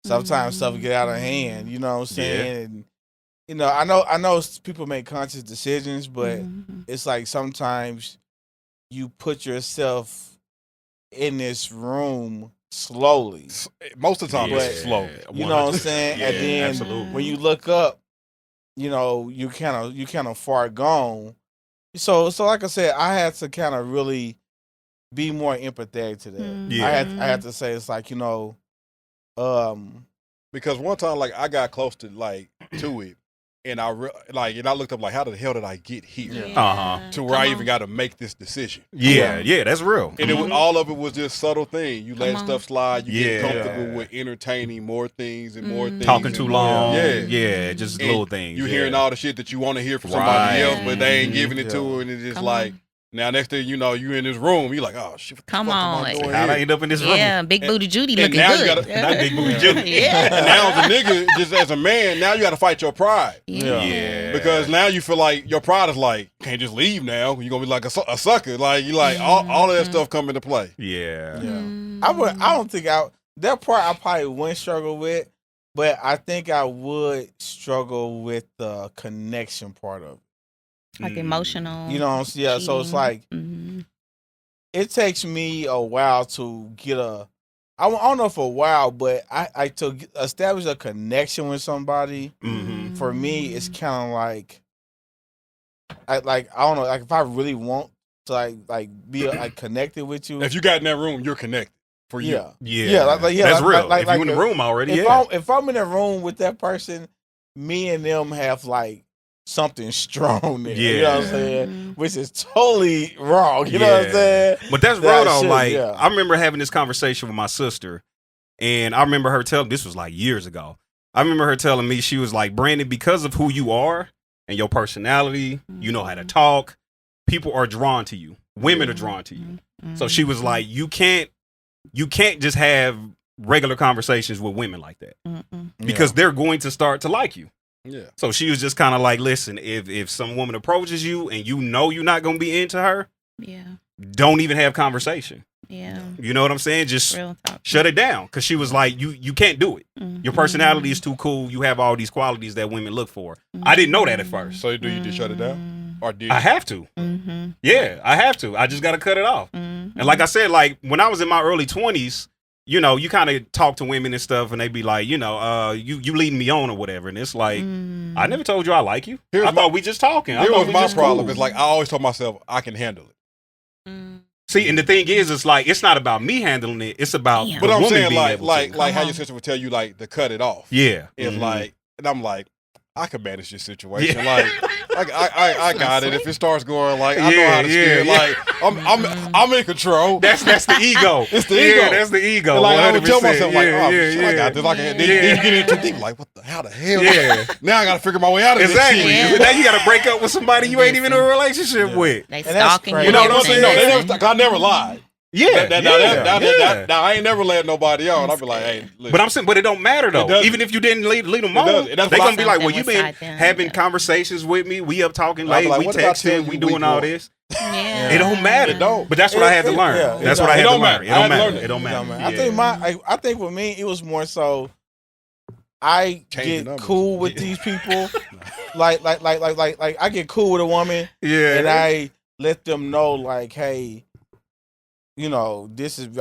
sometimes stuff get out of hand, you know what I'm Yeah. saying? And you know, I know people make conscious decisions, but it's like sometimes you put yourself in this room slowly. Most of the time, Yeah. it's slow. You know what I'm saying? And Yeah, then absolutely. when you look up, you know, you kind of far gone. So like I said, I had to kind of really be more empathetic to that. Yeah. I had to say it's like, you know, Because one time, like, I got close to it, and I looked up, like, how the hell did I get here? Uh-huh. To where I even got to make this decision. Yeah, that's real. And it was, all of it was just subtle thing. You let Come on. stuff slide. You Yeah. get comfortable with entertaining more things and more things. Talking and too more- long. Yeah. Yeah, just And little things. You yeah. hearing all the shit that you want to hear from somebody Right. else, but they ain't Mhm. giving it to her, and it's just Come like, on. now next thing you know, you in this room, you like, oh shit, what the Come fuck am on, I like- doing How'd I here? end up in this room? Yeah, big booty Judy and looking now you good. gotta- That big booty Judy. Yeah. And now as a nigga, just as a man, now you got to fight your pride. Yeah. Because now you feel like your pride is like, you can't just leave now. You're going to be like a sucker. Like, you like, all of that stuff come into play. Yeah. I don't think that part I probably wouldn't struggle with, but I think I would struggle with the connection part of it. Like emotional. You know what I'm saying? Yeah, so it's like it takes me a while to get I don't know if a while, but I to establish a connection with somebody. For me, it's kind of like I don't know, like if I really want to like be like connected with you. If you got in that room, you're connected. For you. Yeah. That's real. If you in the room already, if I'm in a room with that person, me and them have like something strong there. You know what I'm saying? Which is totally wrong. You know what I'm saying? But that's real though. Like I remember having this conversation with my sister, and I remember her telling, this was like years ago. I remember her telling me, she was like, Brandon, because of who you are and your personality, you know how to talk, people are drawn to you. Women are drawn to you. So she was like, you can't just have regular conversations with women like that because they're going to start to like you. Yeah. So she was just kind of like, listen, if some woman approaches you and you know you're not going to be into her, don't even have conversation. Yeah. You know what I'm saying? Just shut it down. Because she was like, you can't do it. Your personality is too cool. You have all these qualities that women look for. I didn't know that at first. So do you just shut it down? Or did you? I have to. Yeah, I have to. I just got to cut it off. And like I said, like when I was in my early 20s, you know, you kind of talk to women and stuff, and they be like, you know, you leading me on or whatever. And it's like, I never told you I like you. I thought we just talking. Here was my problem. It's like I always told myself I can handle it. See, and the thing is, it's like it's not about me handling it. It's about the But I'm woman saying being like able like to. like how your sister would tell you like to cut it off. Yeah. It's like, and I'm like, I can manage this situation. Like I got it. If it starts going like I know how to steer. Like I'm in control. That's the ego. It's the ego. That's the ego. And like I would tell 100%. myself like, shit, I got this. Like then you get into deep like, how the hell? Yeah. Now I got to figure my way out of Exactly. this shit. Now you got to break up with somebody you ain't even in a relationship with. They stalking you. You know what I'm saying? No, I never lied. Yeah, Now I ain't never let nobody on. I'll be like, hey, listen. But I'm saying, but it don't matter though. Even if you didn't lead them on, they gonna be like, well, you been having conversations with me. We up talking late. We texting. We doing all this. It don't matter. But that's what I had to learn. That's what I had to learn. It don't matter. I think with me, it was more so. I get cool with these people, like I get cool with a woman, and I let them know, like, hey. You know, this is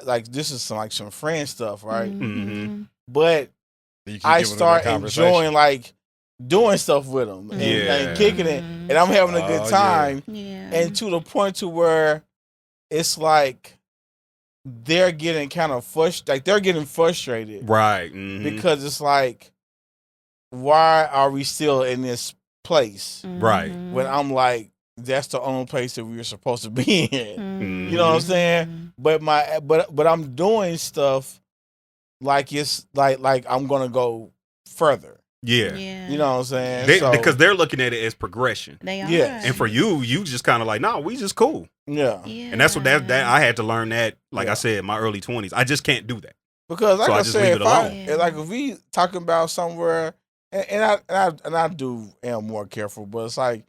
like this is some friend stuff, right? But I start enjoying like doing stuff with them and kicking it, and I'm having a good time, and to the point to where it's like they're getting kind of they're getting frustrated, right? Because it's like, why are we still in this place, right? When I'm like. That's the only place that we were supposed to be in. You know what I'm saying? But I'm doing stuff like it's like I'm gonna go further. Yeah. You know what I'm saying? Because they're looking at it as progression. They are. Yeah. And for you just kind of like, no, we just cool. Yeah. And that's what that I had to learn that, like I said, in my early 20s. I just can't do that. Because like so I just said, leave it alone. if we talking about somewhere, and I am more careful, but it's like.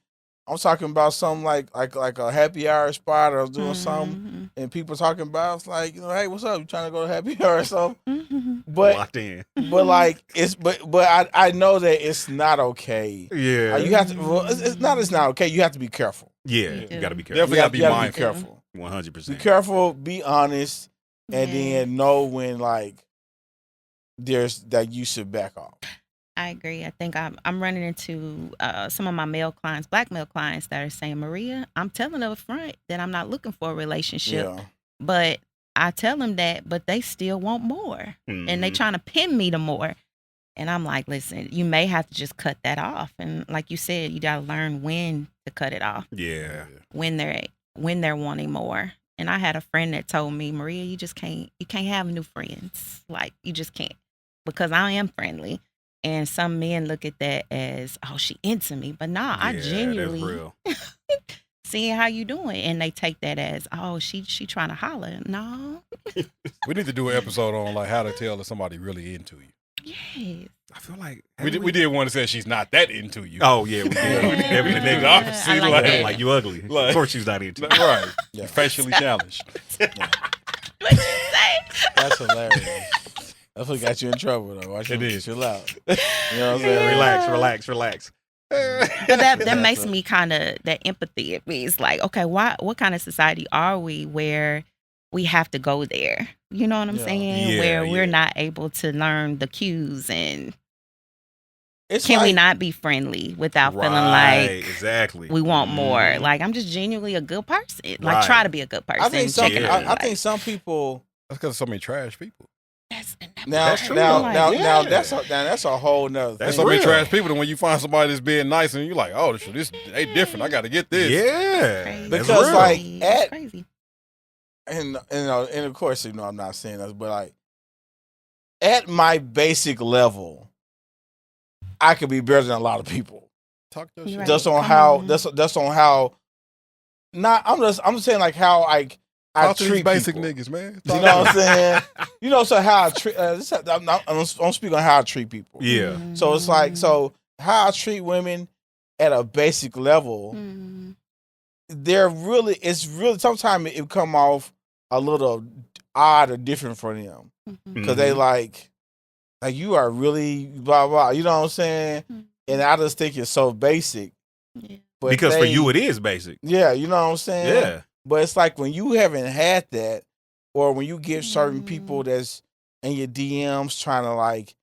I'm talking about something like a happy hour spot or doing something, and people talking about it's like, you know, hey, what's up? You trying to go to happy hour or something? But locked in. But like but I know that it's not okay. Yeah, you have to. Well, it's not okay. You have to be careful. Yeah, you got to be careful. Definitely got to be mindful. Be careful. 100%. Be careful. Be honest, and then know when like there's that you should back off. I agree. I think I'm running into some of my black male clients that are saying, Maria, I'm telling them up front that I'm not looking for a relationship. Yeah. But I tell them that, but they still want more. And they trying to pin me to more. And I'm like, listen, you may have to just cut that off. And like you said, you got to learn when to cut it off. Yeah. When they're wanting more. And I had a friend that told me, Maria, you can't have new friends. Like, you just can't. Because I am friendly. And some men look at that as, oh, she into me. But nah, I genuinely seeing how you doing. And they take that as, oh, she trying to holler. No. We need to do an episode on like how to tell if somebody really into you. Yes. I feel like we did one that said she's not that into you. Oh yeah, we did. Obviously, like you ugly. Like, of course she's not into you. Right. You're facially challenged. What you say? That's hilarious. That's what got you in trouble, though. Why It is. chill out? You know what I'm saying? Relax. But that makes me kind of that empathy. It means like, okay, what kind of society are we where we have to go there? You know what I'm saying? Yeah, where we're yeah. not able to learn the cues and It's can we like- not be friendly without feeling Right, like exactly. we want more? Mhm. Like I'm just genuinely a good person. Like Right. try to be a good person. I think some. Check it Yeah. out. I think some people. That's because so many trash people. Now, That's true, now, though. now, Yeah. that's a whole nother There's thing. so many real. trash people that when you find somebody that's being nice and you're like, oh, this they different. I got to get this. Yeah. Crazy. That's Because, real. like, It's at- crazy. and of course, I'm not saying this, but like at my basic level, I could be better than a lot of people. Talk your You're shit. right. That's on Come how. on. That's on how. Not. I'm just saying like how I Talk to these treat basic people. niggas, man. You know what I'm saying? So how I treat. I'm speaking on how I treat people. Yeah. So it's like how I treat women at a basic level. Mm. It's really sometimes it come off a little odd or different for them Mhm. because they like you are really blah blah. You know what I'm saying? Mhm. And I just think it's so basic. Yeah. But Because for they- you it is basic. yeah, you know what I'm saying. Yeah. But it's like when you haven't had that, or when you get certain Mm. people that's in your DMs trying to like,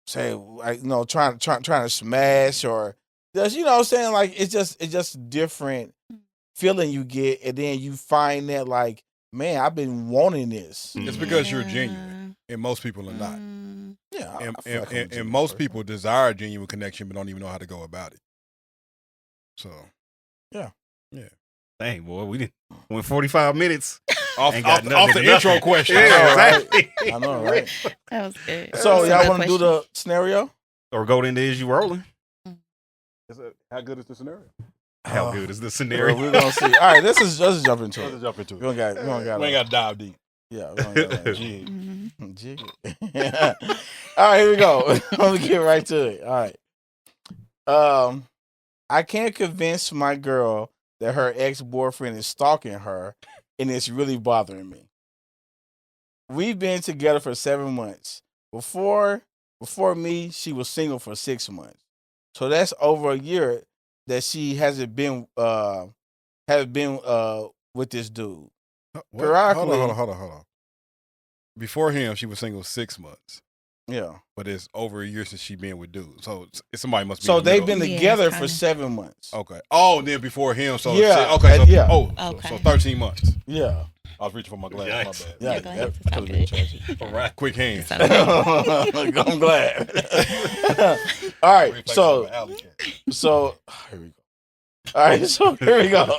say like, trying to smash or just, you know what I'm saying? Like it's just different feeling you get, and then you find that like, man, I've been wanting this. It's because you're Yeah. genuine, and most people are not. Mm. Yeah, And, I feel like I'm a and genuine most person. people desire genuine connection, but don't even know how to go about it. So Dang, boy, we went 45 minutes. off, Ain't got off, nothing off to the nothing. intro question. Yeah, know, right? exactly. I know, right? That was good. So That's a y'all good want to do question. the scenario? Or go into Is You Rolling? How good is the scenario? How good is the scenario? We're gonna see. All right, let's just jump into Let's it. jump into it. We don't got. We ain't got to dive deep. Yeah, we don't got. Gee. Mhm. Jig it. All right, here we go. Let me get right to it. All right. I can't convince my girl that her ex-boyfriend is stalking her, and it's really bothering me. We've been together for 7 months. Before me, she was single for 6 months. So that's over a year that she hasn't been with this dude. What? Periodically- Hold on. Before him, she was single 6 months, Yeah. but it's over a year since she been with dude. So somebody must be. So in the they've middle. been Yeah, together it's for kinda- 7 months. Okay. Oh, then before him. So Yeah, Okay. So, yeah. Okay. So 13 months. Yeah. I was reaching for my glass. Yikes. My bad. Yeah. go ahead. that It's all could've been good. tragic. All right. Quick hands. It's okay. I'm glad. All right, Replace so of an alley cat. here we go. All right, so here we go.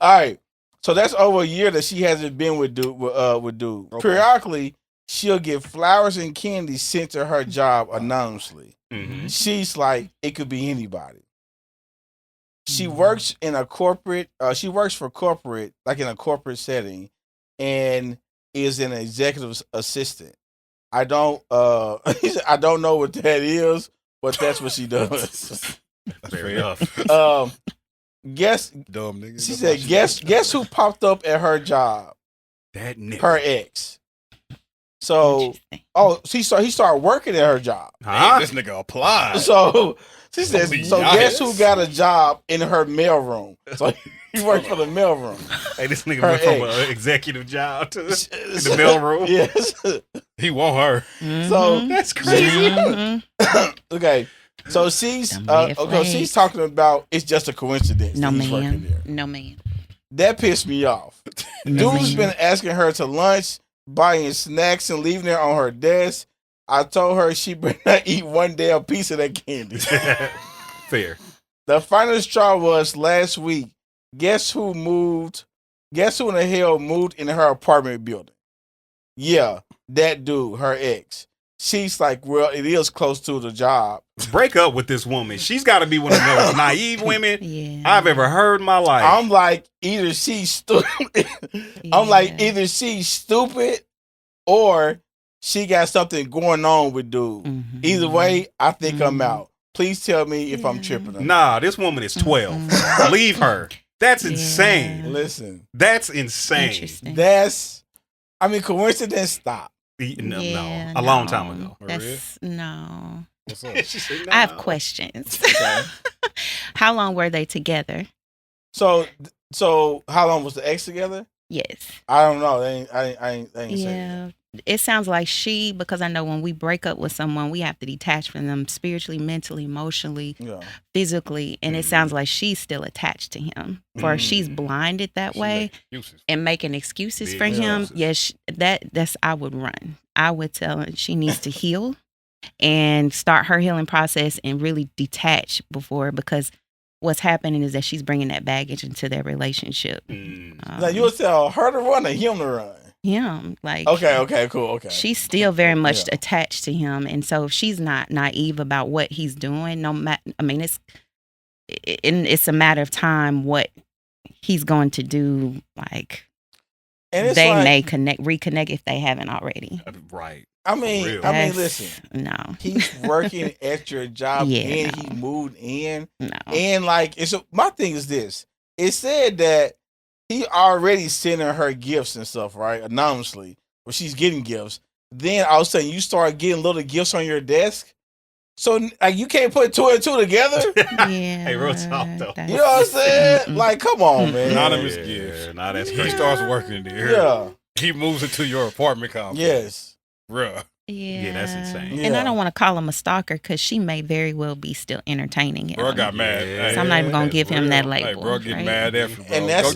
All right, so that's over a year that she hasn't been with dude. Okay. Periodically, she'll get flowers and candy sent to her job anonymously. Mhm. She's like, it could be anybody. She works in a corporate. She works for corporate, like in a corporate setting, and is an executive assistant. I don't. He said, I don't know what that is, but that's what she does. Fair enough. Guess. Dumb nigga. She said, guess who popped up at her job? That nigga. Her ex. So, he started working at her job. Huh? This nigga applied. So she says, Holy so guess who yikes. got a job in her mailroom? So he worked for the mailroom. Hey, this nigga Her went from ex. an executive job to in the mailroom. Yes. He want her. So That's crazy. Mhm. okay. So she's Them red she's flags. talking about it's just a coincidence. No that he's working man. there. No man. That pissed me off. No Dude's man. been asking her to lunch, buying snacks, and leaving it on her desk. I told her she better not eat one damn piece of that candy. Fair. The final straw was last week. Guess who moved? Guess who in the hell moved in her apartment building? Yeah, that dude, her ex. She's like, well, it is close to the job. Break up with this woman. She's got to be one of the most naive women Yeah. I've ever heard in my life. I'm like, either she's stupid. I'm like, either she's stupid or she got something going on with dude. Mhm. Either way, I think I'm Mhm. out. Please tell me if I'm Yeah. tripping or not. Nah, this woman is 12. Mhm. Leave her. That's Yeah. insane. Listen, That's insane. Interesting. I mean, coincidence, stop. No, Yeah, a long time ago. That's no. What's up? She said, I have "No." questions. Okay. How long were they together? So how long was the ex together? Yes. I don't know. They ain't saying. Yeah. It sounds like because I know when we break up with someone, we have to detach from them spiritually, mentally, emotionally, Yeah. physically. And it sounds like she's still attached to him. For she's blinded that She way make excuses. and making excuses Big for him. excuses. Yes, that's I would run. I would tell her she needs to heal and start her healing process and really detach because what's happening is that she's bringing that baggage into their relationship. Now you would tell her to run or him to run? Him, like Okay, cool. Okay. she's still very much Yeah. attached to him, and so if she's not naive about what he's doing, it's a matter of time what he's going to do. Like And it's they like, may reconnect if they haven't already. Right. I mean, real. listen. No, He's working at your job Yeah, and no. he moved in. no. And like my thing is this. It said that he already sending her gifts and stuff, right? Anonymously. Or she's getting gifts. Then all of a sudden you start getting little gifts on your desk. So like you can't put two and two together. Yeah, Hey, real talk though. You know what I'm saying? Mm-mm. Like, come on, man. Anonymous Yeah, gifts. nah, that's He crazy. starts working there. Yeah. He moves into your apartment complex. Yes. Bruh. Yeah, that's insane. And Yeah. I don't want to call him a stalker because she may very well be still entertaining him. Bro got mad. Yeah. So I'm not even gonna That's give him that real. label. Hey, bro, get right? mad at you, bro. And that's-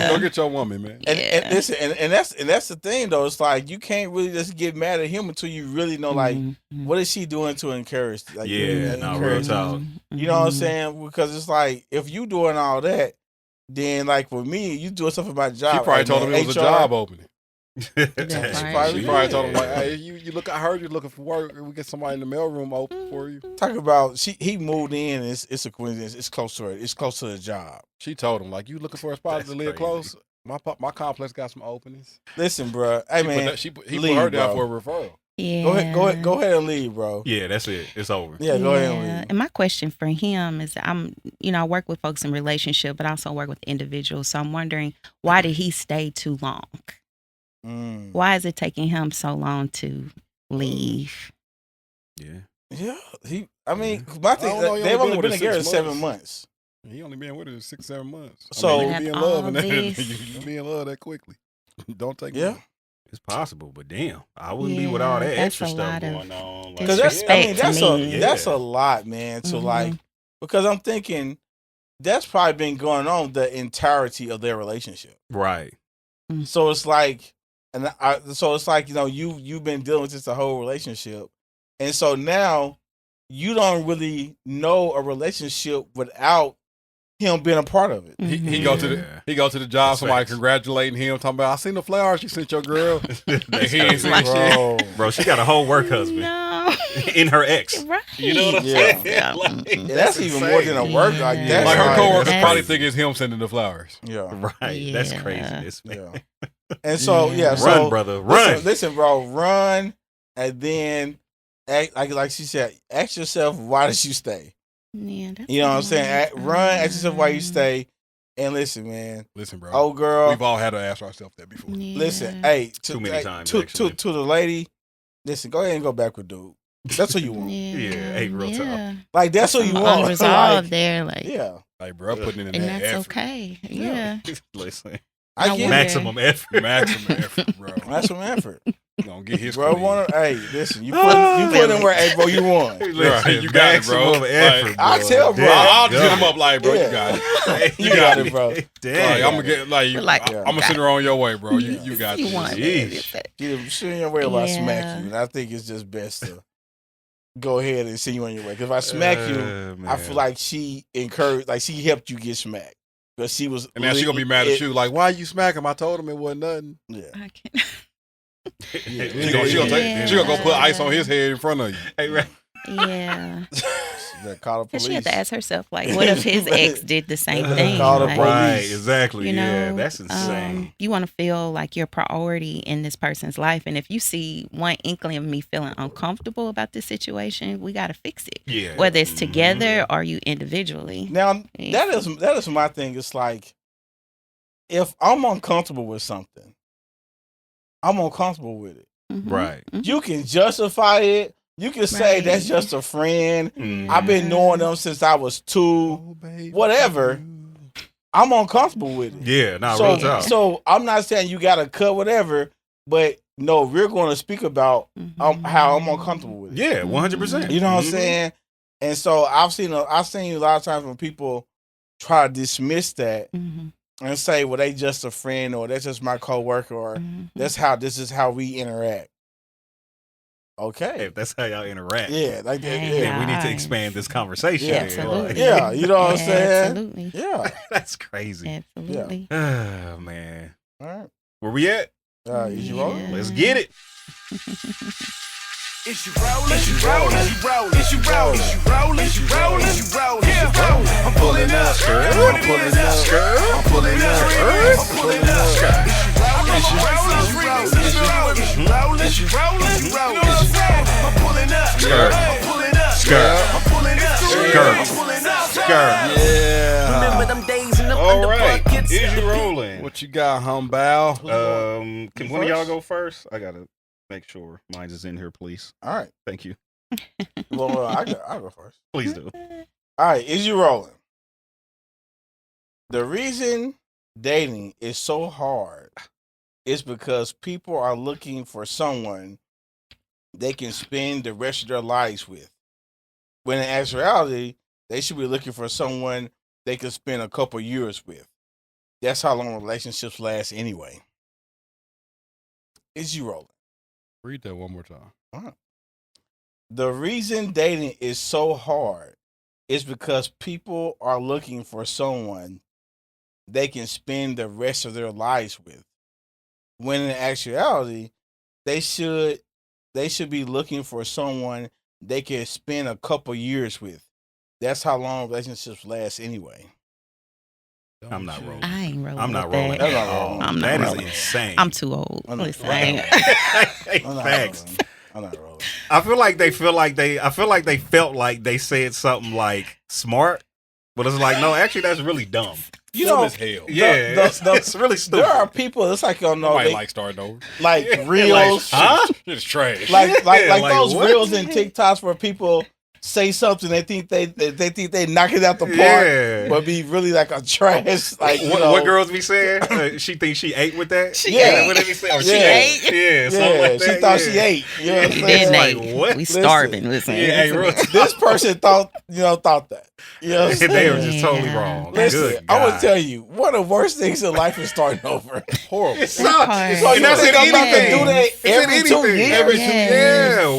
Go get your woman, man. And Yeah. listen, and that's the thing though. It's like you can't really just get mad at him until you really know like Mhm. what is she doing to encourage? Like, Yeah, encourage no, real him? talk. You know what I'm Mhm. saying? Because it's like if you doing all that, then like with me, you doing stuff about job. She probably Hey, told man, him it was a HR job opening. That's She right. probably She probably did. told him like, "Hey, you look. I heard you're looking for work. We get somebody in the mailroom open for you." Talk about he moved in. It's a coincidence. It's close to it. It's close to the job. She told him like, "You looking for a spot That's to live crazy. close? My complex got some openings." Listen, bro. Hey He put man, that- he put leave, her down bro. for a referral. Yeah. Go ahead and leave, bro. Yeah, that's it. It's over. Yeah, go ahead and leave. And my question for him is I work with folks in relationship, but I also work with individuals. So I'm wondering, why did he stay too long? Mm. Why is it taking him so long to leave? Yeah. Yeah, my thing. I don't know, he They've only only been been with her together 6 7 months. He only been with her 6-7 months. So- you can be in love and Have that, all you be in love that quickly. Don't take Yeah. it. It's possible, but damn, I wouldn't be with all that Yeah, that's extra a stuff lot of going on. Like, Because disrespect that's to me. that's a lot, man. To Mhm. like, because I'm thinking that's probably been going on the entirety of their relationship. right. So it's like, you've been dealing with this the whole relationship, and so now you don't really know a relationship without him being a part of it. He go to the job. That's Somebody facts. congratulating him, talking about, "I seen the flowers you sent your girl." That's He ain't crazy. seen shit. Bro, Bro, she got a whole work husband No. in her ex. Right. You know what I'm Yeah. saying? Like, Mm-mm. that's even more than a work. Like Yeah. that's Like her like- coworkers that's probably crazy. think it's him sending the flowers. Yeah, right. That's Yeah. craziness, man. yeah. And so Yeah. so Run, brother. Run. Listen, bro, run, and then like she said, ask yourself, why did you stay? Yeah, that's You know what I'm a saying? long Run, ask yourself why you time. stay, and listen, man. Listen, bro. Oh, girl, We've all had to ask ourselves that before. Yeah. listen, hey, Too many times, to actually. the lady. Listen, go ahead and go back with dude. That's what you want. Yeah, hey, real talk. yeah. Like that's what you Some want. Unresolved Like, there, like, yeah, Like, bro, putting in and that that's effort. okay. Yeah. Listen, I I get wonder- it. maximum effort. Maximum effort, bro. That's some effort, Gonna get his bro. queen. Hey, listen, you put in where, hey, bro, you won. Right, you got it, bro. Maximum effort, Like, bro. I tell, bro, I'll Damn. get him up like, bro, Yeah. you got it. You got it, bro. Damn. Like, I'm gonna get like, But like, Yeah. I'm gonna send her on your way, bro. You got You this. won. Jeez. You send you on your way while I smack Yeah. you, and I think it's just best to go ahead and send you on your way. Because if I smack you, I man. feel like she encouraged, like she helped you get smacked. Because she was, And now she gonna be mad at you. Like, why you smack him? I told him it wasn't nothing. Yeah, I can't. yeah. She gonna go put ice on his head in front of you. Hey, right. Yeah. That call the Because police. she had to ask herself, like, what if his ex did the same thing? Call the Like, police. Right, exactly. you know, Yeah, that's insane. you want to feel like you're a priority in this person's life. And if you see one inkling of me feeling uncomfortable about this situation, we got to fix it. Yeah. Whether it's Mhm. together or you individually. Now that is my thing. It's like if I'm uncomfortable with something, I'm uncomfortable with it. Right. You can justify it. You can say Right. that's just a friend. Mhm. I've been knowing them since I was 2. Oh, baby. Whatever. I'm uncomfortable with it. Yeah, nah, so, real talk. so I'm not saying you gotta cut whatever, but no, we're going to speak about how I'm uncomfortable with it. Yeah, 100%. You know what I'm Mhm. saying? And so I've seen a lot of times when people try to dismiss that and say, well, they just a friend, or that's just my coworker, or this is how we interact. Okay. If that's how y'all interact. Yeah, like that. Hey, Yeah, Yeah. we need to Nice. expand this conversation. Yeah, here. absolutely. Yeah, you know what I'm saying? Absolutely. Yeah. That's crazy. Absolutely. Oh, man. All right. Where we at? Is you rolling? Let's get it. Is you rolling? Is you rolling? Is you rolling? Is you rolling? Is you rolling? Is you rolling? Is you rolling? Yeah, I'm pulling up. I'm pulling up. I'm pulling up. I'm pulling up. Is you rolling? Is you rolling? Is you rolling? Is you rolling? Is you rolling? Is you rolling? I'm pulling up. I'm pulling up. I'm pulling up. I'm pulling up. Yeah. Remember them days in the All right. buckets? Is you rolling? What you got, Humbow? Can one of y'all go first? I got to make sure mine is in here, please. All right. Thank you. Well, I'll go first. Please do. All right. Is you rolling? The reason dating is so hard is because people are looking for someone they can spend the rest of their lives with. When in actuality, they should be looking for someone they can spend a couple years with. That's how long relationships last anyway. Is you rolling? Read that one more time. The reason dating is so hard is because people are looking for someone they can spend the rest of their lives with. When in actuality, they should be looking for someone they can spend a couple years with. That's how long relationships last anyway. I'm not rolling. I ain't rolling. I'm not with rolling that. at all. I'm not That is rolling. insane. I'm too old. I'm not- Listen, I ain't- I'm not Facts. rolling. I'm not rolling. I feel like they felt like they said something like smart, but it's like, no, actually that's really dumb. You Dumb know, as hell. Yeah, the- it's really stupid. there are people. It's like Nobody they, like starting over. like Yeah, reels, Huh? It's trash. like like those what? reels and TikToks where people say something they think they knock it out the park, Yeah. but be really like a trash. Like What girls be saying? She thinks she ate with that. She Yeah. ate. What did he say? Or she Yeah. ate. Yeah, something Yeah, like that. she thought yeah. she ate. You know what I'm Then saying? Like, they, what? we Listen. starving. Listen, Yeah, hey, real This person thought that. You know what I'm saying? They were just totally Yeah. wrong. Listen, Good I'm God. gonna tell you, one of the worst things in life is starting over. Horrible. It sucks. part. So And you that's think in I'm about to anything. do that It's in every 2 anything. years? Every 2 Yeah. years.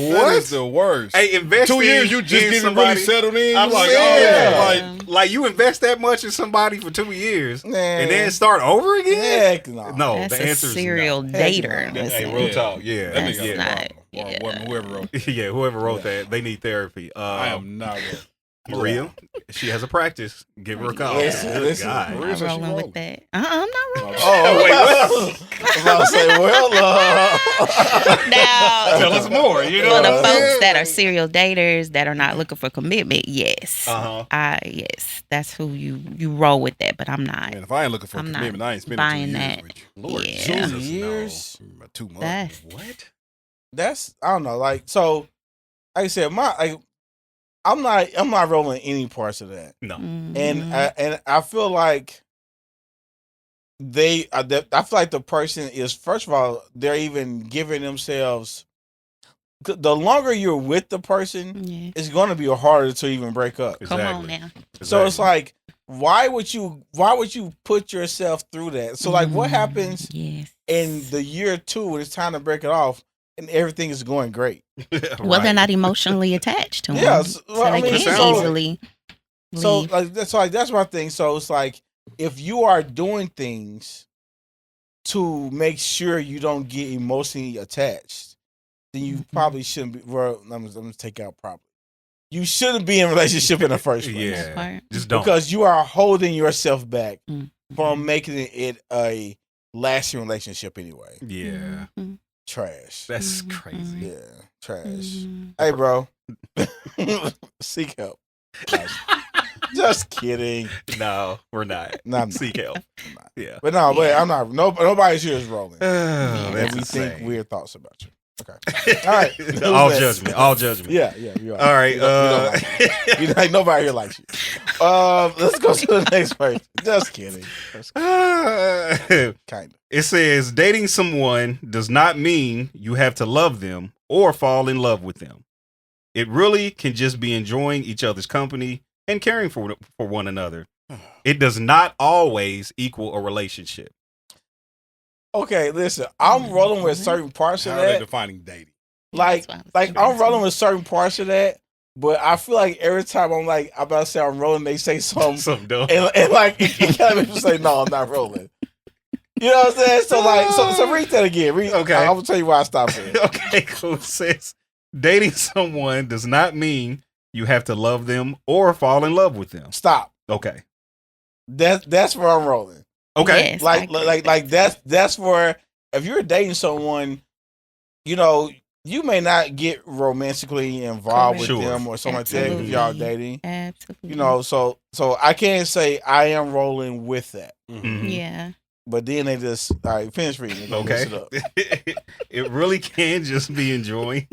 Yeah, That what? is the worst. Hey, investing 2 years, you just in getting somebody, really settled in. I'm You're like, saying, oh, yeah. like you invest that much in somebody for 2 years Man. and then start over again? Heck no. No, That's the a answer is serial no. dater. no. Hey, Listen. real talk. Yeah, That nigga got a yeah. not- problem. Or yeah. woman, whoever wrote it. Yeah, whoever wrote that, they need therapy. I am not ready. Maria, she has a practice. Give her a call. Listen, Good listen. God. Maria I'm said she rolling rolling. with that. I'm not rolling. Oh, Wait, what? I was about to say, Now, Tell us more. You know for the what I'm folks saying? that are serial daters that are not looking for commitment, yes, Uh-huh. yes, that's who you roll with that. But I'm not. Man, if I ain't looking for I'm not commitment, I ain't spending buying 2 years that. with you. Lord Yeah. Jesus, 2 years? About 2 months. That's What? That's I don't know. Like so, like I said, I'm not rolling any parts of that, No. and I feel like I feel like the person is, first of all, they're even giving themselves. The longer you're with the person, yeah. it's going to be harder to even break up. Come on Exactly. now. So it's Exactly. like, why would you put yourself through that? So like, what happens Yes. in the year 2 when it's time to break it off and everything is going great? Well, they're Right. not emotionally attached to them. Yeah, so well, I they mean, can so- easily So leave. like that's my thing. So it's like, if you are doing things to make sure you don't get emotionally attached, then you probably shouldn't be. Well, I'm gonna take out probably. You shouldn't be in a relationship in the first place. Yeah. part. Just don't. Because you are holding yourself back Mhm. from making it a lasting relationship anyway. Yeah. Mhm. Trash. That's Mhm. crazy. Yeah, trash. Mhm. Hey, bro. Seek help. Just kidding. No, we're not. No, I'm not. Seek help. I'm not. Yeah. But no, wait, I'm not. Nobody's here is rolling. Oh, And that's we insane. think weird thoughts about you. Okay. All right. all Who's judgment. next? All judgment. Yeah, you are. All right. We don't like you. You like nobody here likes you. Let's go to the next person. Just kidding. Kind of. It says dating someone does not mean you have to love them or fall in love with them. It really can just be enjoying each other's company and caring for one another. It does not always equal a relationship. Okay, listen. I'm rolling with certain parts of How are they that. defining dating? Like That's what I was I'm rolling with certain parts of that. But I feel like every time I'm about to say I'm rolling, they say something. Something dumb. And like, it kind of makes me say, no, I'm not rolling. You know what I'm saying? So read that again. Okay. I'm going to tell you why I stopped it. Okay, cool. It says dating someone does not mean you have to love them or fall in love with them. Stop. Okay. That's where I'm rolling. Okay. Yes, I agree. Like that's where, if you're dating someone, you know, you may not get romantically involved with Sure. them or something like that if y'all Absolutely. dating. Absolutely. You know, so I can't say I am rolling with that. Mhm. Yeah. But then they just, all right, finish reading. Don't mess Okay. it up. It really can just be enjoying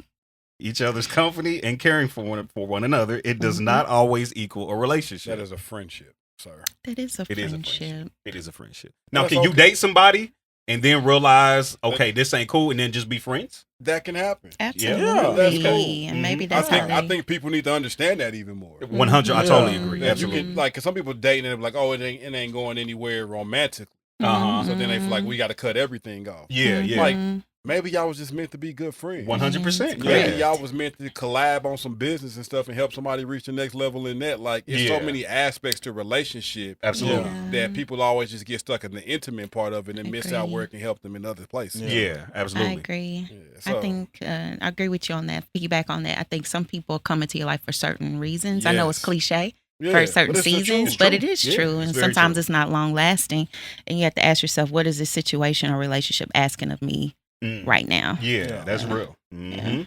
each other's company and caring for one another. It does not always equal a relationship. That is a friendship, sir. That is a It is a friendship. friendship. It is a friendship. Now, That's can you okay. date somebody and then realize, okay, this ain't cool, and then just be friends? That can happen. Absolutely. that's cool. And maybe Mhm. that's I how think people need to understand that even more. 100. I Yeah. totally agree. That you Absolutely. can, like, 'cause some people dating and they're like, oh, it ain't going anywhere romantically. Uh-huh. So then they feel like we got to cut everything off. Yeah, yeah. Like, maybe y'all was just meant to be good friends. 100%. Maybe Yeah. y'all was meant to collab on some business and stuff and help somebody reach the next level in that. Like, it's so Yeah. many aspects to relationship Absolutely. that people always just get stuck in the intimate part of it and miss out Agree. where it can help them in other places. Yeah, I absolutely. agree. Yeah, I so- think I agree with you on that. Piggyback on that. I think some people come into your life for certain reasons. I know it's Yes. cliche Yeah, for certain but it's the truth. seasons, It's but true. it is Yeah, true. it's And very sometimes true. it's not long lasting. And you have to ask yourself, what is this situation or relationship asking of me Mm. right now? Yeah, Yeah. that's real. Mm-hmm.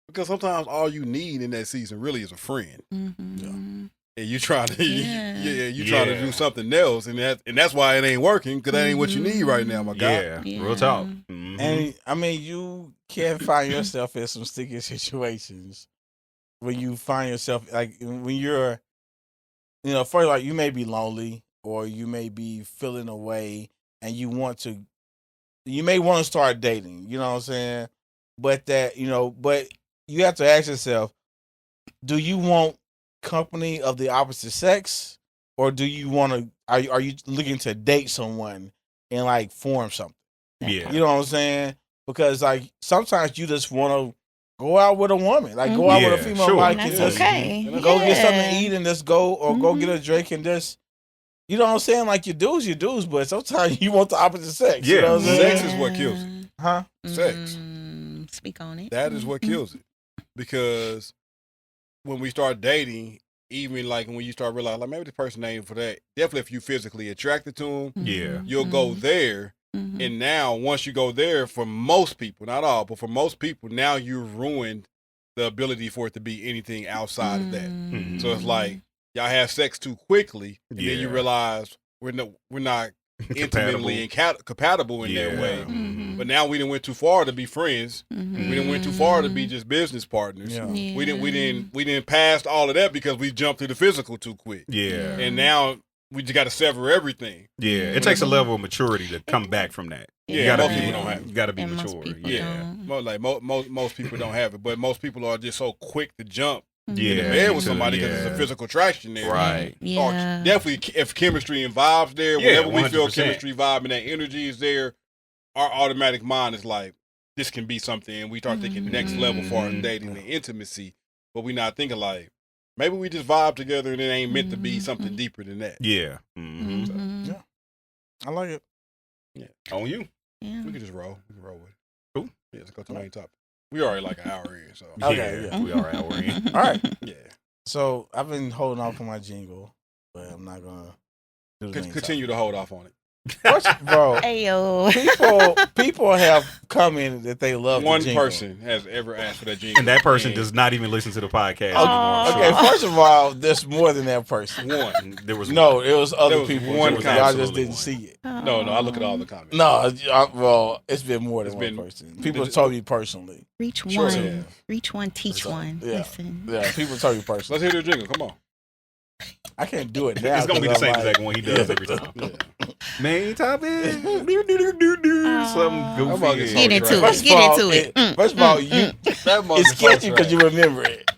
Because sometimes all you need in that season really is a friend. Mm-hmm. And you trying to, Yeah. you trying to Yeah. do something else, and that's why it ain't working, because that ain't what you need right now, my guy. Yeah, Yeah. real talk. Mhm. And I mean, you can find yourself in some sticky situations when you find yourself, like, when you're, you know, first, like, you may be lonely or you may be feeling away and you may want to start dating, you know what I'm saying? But but you have to ask yourself, do you want company of the opposite sex, or do you want to, are you looking to date someone and like form something? Yeah. You know what I'm saying? Because like sometimes you just want to go out with a woman, like go out with a Yeah, female sure. like And and that's just okay. Mhm. go get something Yeah. to eat and just go, or go get a drink and just, you know what I'm saying? Like you do's, but sometimes you want the opposite sex. You Yeah. know what I'm saying? Sex is what kills it. Huh? Sex. Speak on it. That is what kills it. Because when we start dating, even like when you start realizing, like, maybe the person ain't for that. Definitely, if you physically attracted to them, Yeah. you'll go there. Mhm. And now, once you go there, for most people, not all, but for most people, now you've ruined the ability for it to be anything outside of that. Mhm. So it's like y'all have sex too quickly, and then you Yeah. realize we're not intimately compatible in that way. Mhm. But now we didn't went too far to be friends. We didn't went too far to be just business partners. Yeah. We didn't pass all of that because we jumped to the physical too quick. Yeah. And now we just got to sever everything. Yeah. It takes a level of maturity to come back from that. Yeah, You gotta most be, people don't have it. you gotta be And most mature. people Yeah. don't. Most people don't have it, but most people are just so quick to jump Yeah. in the bed with to- somebody because it's a yeah. physical attraction there. Right. Or Yeah. definitely, if chemistry and vibes there, Yeah, whenever we feel 100%. chemistry, vibe, and that energy is there, our automatic mind is like, this can be something. And we start thinking next level for our dating and intimacy, but we're not thinking like, maybe we just vibe together and it ain't meant to be something deeper than that. Yeah. Mhm. Mhm. Yeah. I like it. On you. Yeah. We can just roll. We can roll with it. Cool. Yeah, let's go to the main topic. We already like an hour in, so Okay, Yeah. We are out. We're in. All right. yeah. So I've been holding off on my jingle, but I'm not gonna do the main Continue to hold off on it. Bro, Ayo. people have commented that they love One the jingle. person has ever asked for that jingle. And that person does not even listen to the podcast Oh. anymore. I'm Okay, sure. first of all, there's more than that person. One. There was No, it was other There was people. one Y'all just absolutely didn't one. see it. No, I look at all the comments. No, well, it's been more than It's one been- person. People told me personally. Reach Sure one. have. Reach one, teach one. Yeah. Listen. Yeah, people told me personally. Let's hear the jingle. Come on. I can't do it now. It's gonna be the 'cause same I'm exact like- one he does every time. Yeah. Main topic. Something That mug goofy. is Get so into trash. it. First of Get all, into it. First of all, That mug it's is so catchy because trash. you remember it.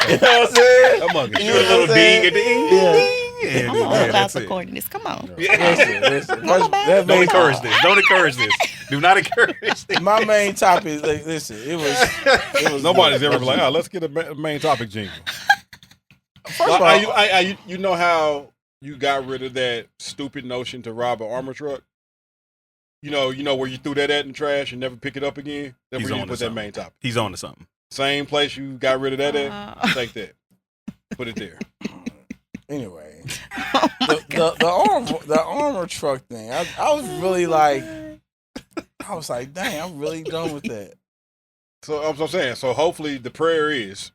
You know what I'm saying? That mug is You Do a trash. know little what I'm ding and saying? ding, Yeah. ding, and I'm yeah, all about that's it. supporting this. Come on. Listen. Go First, back. that Don't main- encourage this. Don't encourage this. Do not encourage this. My main topic, like, listen, it was. Nobody's good. ever been like, oh, let's get a main topic jingle. First of all, You know how you got rid of that stupid notion to rob an armor truck? You know where you threw that at in the trash and never pick it up again? That's He's where you on to put that something. main topic. He's on to something. Same place you got rid of that at? Take that. Put it there. anyway, Oh my God. the armor truck thing. I was really like, I was like, dang, I'm really done with that. So I'm saying, so hopefully the prayer is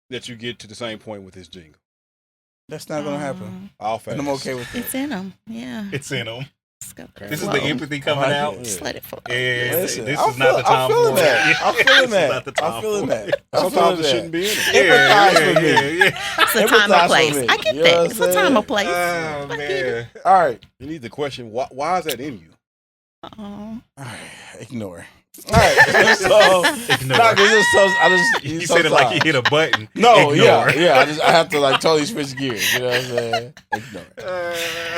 that you get to the same point with this jingle. That's not gonna happen. I'll fast. And I'm okay with It's that. in them. Yeah. It's in him. Let's go. This is the empathy coming I like out. it. Just let it flow. And Listen, this I'm is not the time feeling for that. it. I'm feeling This is that. not the time I'm feeling for that. it. I'm Sometimes feeling it that. shouldn't be in it. Empathize with me. yeah. It's a time Empathize and place. with me. I get You know that. what It's I'm a time saying? and place. Oh, I get it. man. All right. You need to question why is that in you? Oh. All right. Ignore. All right. So, Ignore. nah, 'cause it's so, I just, You said it like you hit a button. No, Ignore. yeah. I have to like totally switch gears. You know what I'm saying? Ignore.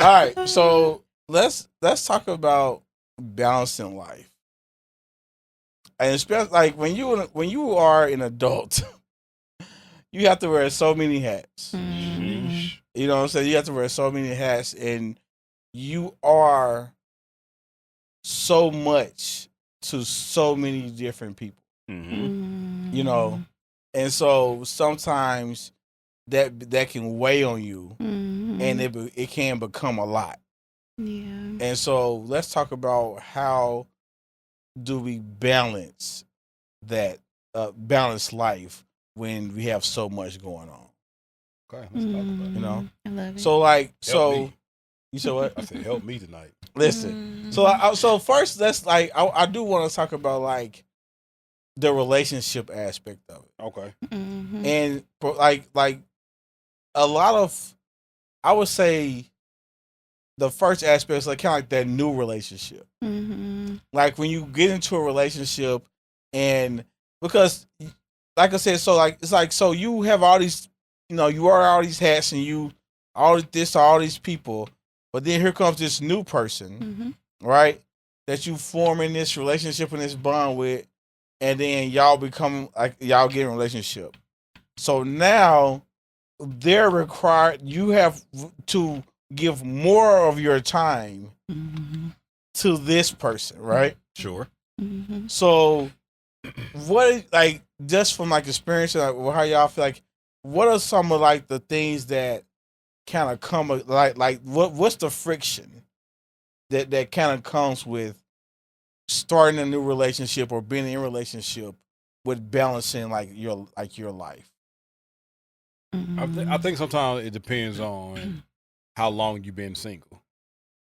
All right. So let's talk about balancing life, and especially like when you are an adult, you have to wear so many hats. Mhm. You know what I'm saying? You have to wear so many hats, and you are so much to so many different people. Mhm. You know, and so sometimes that can weigh on you, Mhm. and it can become a lot. Yeah. And so let's talk about how do we balance that balance life when we have so much going on. Okay, let's talk about it. You know? I love it. So like Help me. you said what? I said, help me tonight. Listen. Mhm. So first let's like I do want to talk about like the relationship aspect of it. Okay. Mhm. And like a lot of I would say the first aspect is like kind of like that new relationship. Mhm. Like when you get into a relationship and because like I said, so like it's like so you have all these you wear all these hats and you all these people, but then here comes this new person, Mhm. right? That you form in this relationship and this bond with, and then y'all become like y'all get in a relationship. So now they're required you have to give more of your time Mhm. to this person, right? Sure. Mhm. So what like just from like experience like how y'all feel like what are some of like the things that kind of come like what's the friction that kind of comes with starting a new relationship or being in a relationship with balancing like your life? I think sometimes it depends on how long you've been single.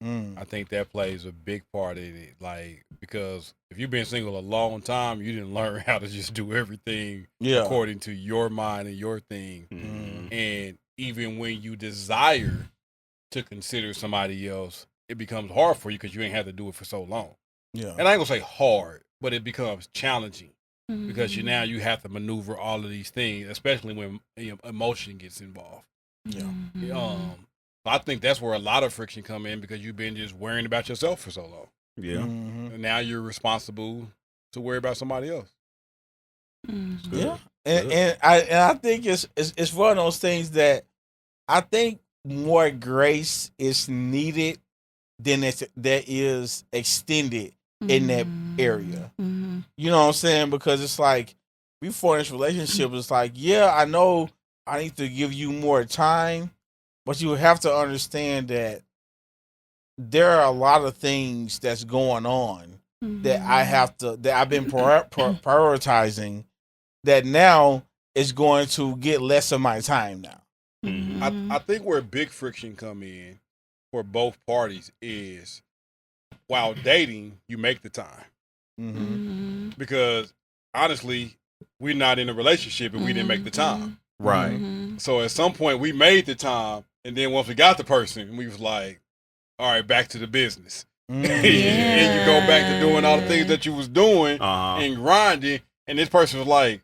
Mm. I think that plays a big part in it. Like, because if you've been single a long time, you didn't learn how to just do everything Yeah. according to your mind and your thing. Mhm. And even when you desire to consider somebody else, it becomes hard for you because you ain't had to do it for so long. Yeah. And I ain't gonna say hard, but it becomes challenging because Mm-hmm. now you have to maneuver all of these things, especially when emotion gets involved. Yeah. Mm-hmm. I think that's where a lot of friction come in because you've been just worrying about yourself for so long. Yeah. Mhm. And now you're responsible to worry about somebody else. Mm-hmm. Yeah, and I think it's one of those things that I think more grace is needed than that is extended in that area. Mm-hmm. You know what I'm saying? Because it's like before this relationship, it's like, yeah, I know I need to give you more time, but you have to understand that there are a lot of things that's going on that I've been prioritizing that now is going to get less of my time now. I think where big friction come in for both parties is while dating, you make the time. Because honestly, we're not in a relationship and we didn't make the time. Right. So at some point we made the time, and then once we got the person, we was like, all right, back to the business. And you go back to doing all the things that you was doing and grinding, and this person was like,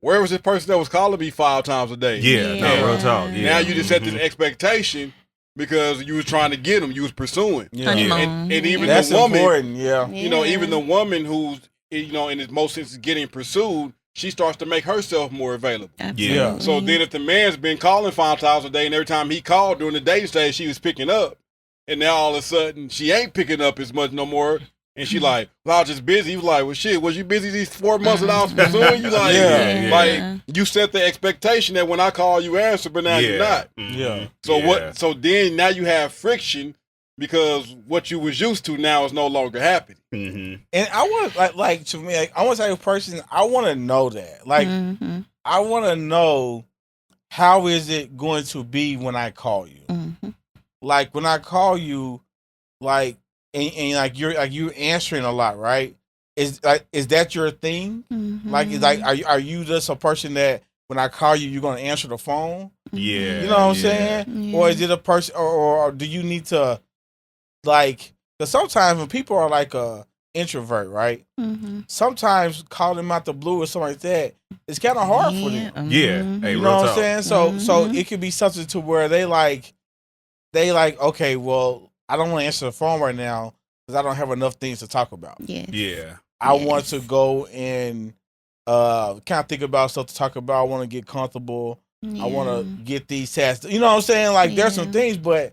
where was this person that was calling me 5 times a day? No, real talk. Yeah. Now you just set this expectation because you was trying to get them, you was pursuing. And even that's the woman, important. you know, even the woman who's, you know, in its most sense getting pursued, she starts to make herself more available. Absolutely. So then if the man's been calling 5 times a day, and every time he called during the dating stage, she was picking up, and now all of a sudden she ain't picking up as much no more. And she like, well, I was just busy. He was like, well, shit, was you busy these 4 months that I was pursuing you? Like, like you set the expectation that when I call you answer, but now you're not. So what? So then now you have friction because what you was used to now is no longer happening. And I want like to me, like, I want to say a person. I want to know that. Like, I want to know how is it going to be when I call you. Like when I call you, like. And like you're answering a lot, right? Is that your thing? Like are you just a person that when I call you, you're gonna answer the phone? You know what I'm saying? Or is it a person, or do you need to like? Because sometimes when people are like a introvert, right? Sometimes calling them out the blue or something like that, it's kind of hard for them. Hey, you know what I'm saying? So it could be something to where they like, okay, well, I don't want to answer the phone right now because I don't have enough things to talk about. I want to go and kind of think about stuff to talk about. I want to get comfortable. I want to get these tasks. You know what I'm saying? Like there's some things, but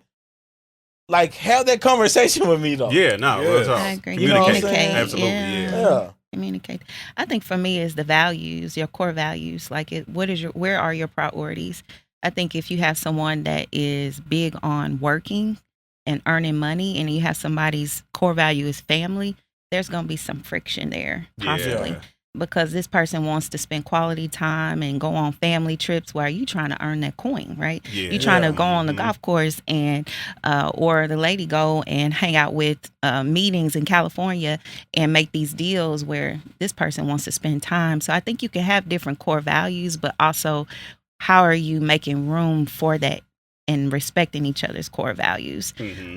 like have that conversation with me though. Real talk. I agree. You know what I'm Communicate. saying? Absolutely. Communicate. I think for me is the values, your core values. Like where are your priorities? I think if you have someone that is big on working and earning money, and you have somebody's core value is family, there's going to be some friction there, possibly. Because this person wants to spend quality time and go on family trips where you trying to earn that coin, right? You're trying to go on the golf course and, or the lady go and hang out with meetings in California and make these deals where this person wants to spend time. So I think you can have different core values, but also how are you making room for that and respecting each other's core values,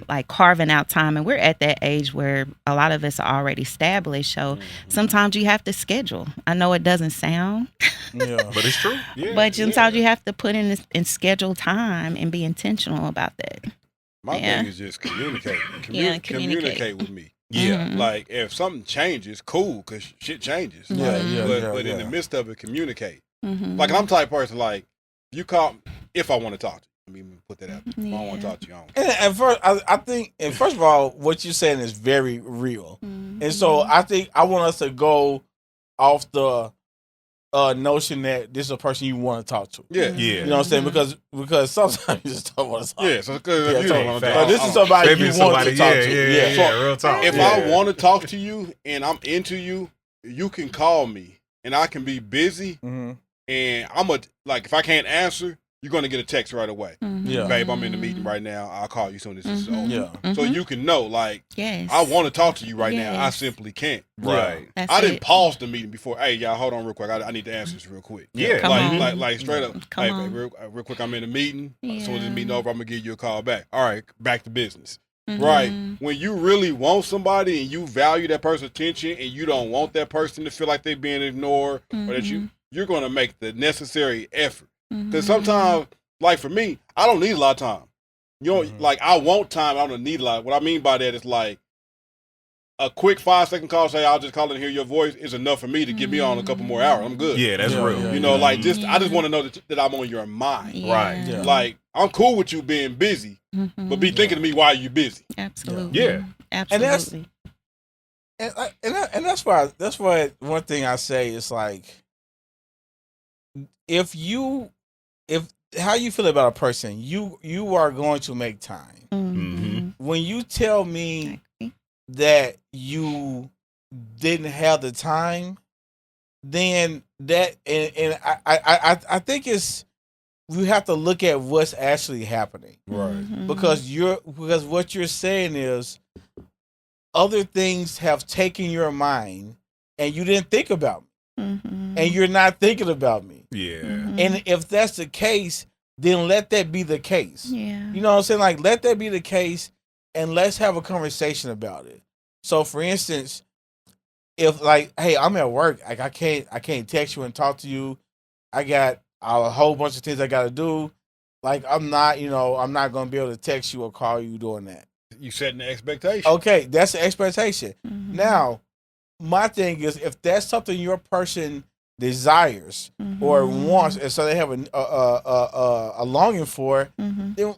like carving out time. And we're at that age where a lot of us are already established. So sometimes you have to schedule. I know it doesn't sound, but it's true. But sometimes you have to put in and schedule time and be intentional about that. My thing is just communicate. Communicate with me. Like if something changes, cool, because shit changes. But in the midst of it, communicate. Like I'm the type of person, like you call if I want to talk to you. Let me put that out. If I don't want to talk to you, I don't. And first, I think, and first of all, what you're saying is very real. And so I think I want us to go off the notion that this is a person you want to talk to. You know what I'm saying? Because sometimes you just don't want to talk. So this is somebody you want to talk to. So real talk. If I want to talk to you and I'm into you, you can call me and I can be busy. And like if I can't answer, you're going to get a text right away. Babe, I'm in the meeting right now. I'll call you soon as this is over. So you can know, like, I want to talk to you right now. I simply can't. I didn't pause the meeting before. Hey, y'all, hold on real quick. I need to answer this real quick. Like straight up. Hey, babe, real quick, I'm in the meeting. As soon as the meeting over, I'm going to give you a call back. All right, back to business. Right. When you really want somebody and you value that person's attention and you don't want that person to feel like they're being ignored or that you're going to make the necessary effort. Because sometimes, like for me, I don't need a lot of time. You know, like I want time. I don't need a lot. What I mean by that is like a quick 5-second call, say I'll just call and hear your voice is enough for me to get me on a couple more hours. I'm good. That's real. You know, like I just want to know that I'm on your mind. Like I'm cool with you being busy, but be thinking of me while you're busy. Absolutely. Absolutely. And that's why one thing I say is like if how you feel about a person? You are going to make time. Mhm. When you tell me Exactly. that you didn't have the time, then that and I think it's we have to look at what's actually happening Right. Mhm. because what you're saying is other things have taken your mind and you didn't think about me Mhm. and you're not thinking about me. Yeah. Mhm. And if that's the case, then let that be the case. Yeah. You know what I'm saying? Like, let that be the case, and let's have a conversation about it. So, for instance, if like, hey, I'm at work, like I can't text you and talk to you. I got a whole bunch of things I got to do. Like, I'm not gonna be able to text you or call you doing that. You setting the expectation. Okay, that's the expectation. Mhm. Now, my thing is, if that's something your person desires or Mhm. wants, and so they have a longing for, Mhm. then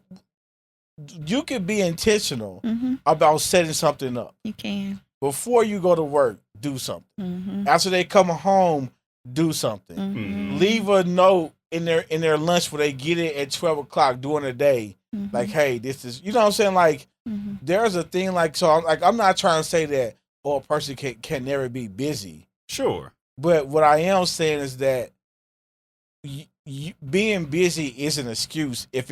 you could be intentional Mhm. about setting something up. You can. Before you go to work, do something. Mhm. After they come home, do something. Mhm. Leave a note in their lunch where they get it at 12:00 during the day. Mhm. Like, hey, this is, you know what I'm saying? Like, Mhm. there's a thing like, so I'm not trying to say that a person can never be busy. Sure. But what I am saying is that being busy is an excuse if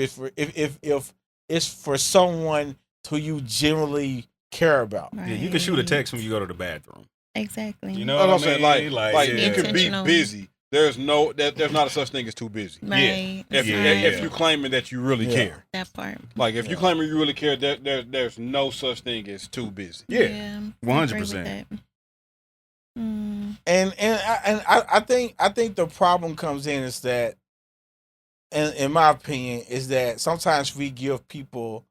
it's for someone who you generally care about. Yeah, you can shoot a Right. text when you go to the bathroom. Exactly. You know That's what what I I'm mean? saying. Like yeah. you can be Intentional. busy. There's not a such thing as too busy. Right. If Yeah. if you claiming that you really Yeah. care, That part. like if you claiming you really care, there's no such thing as too busy. Yeah. I 100%. agree with that. Mm. And I think the problem comes in is that, in my opinion, is that sometimes we give people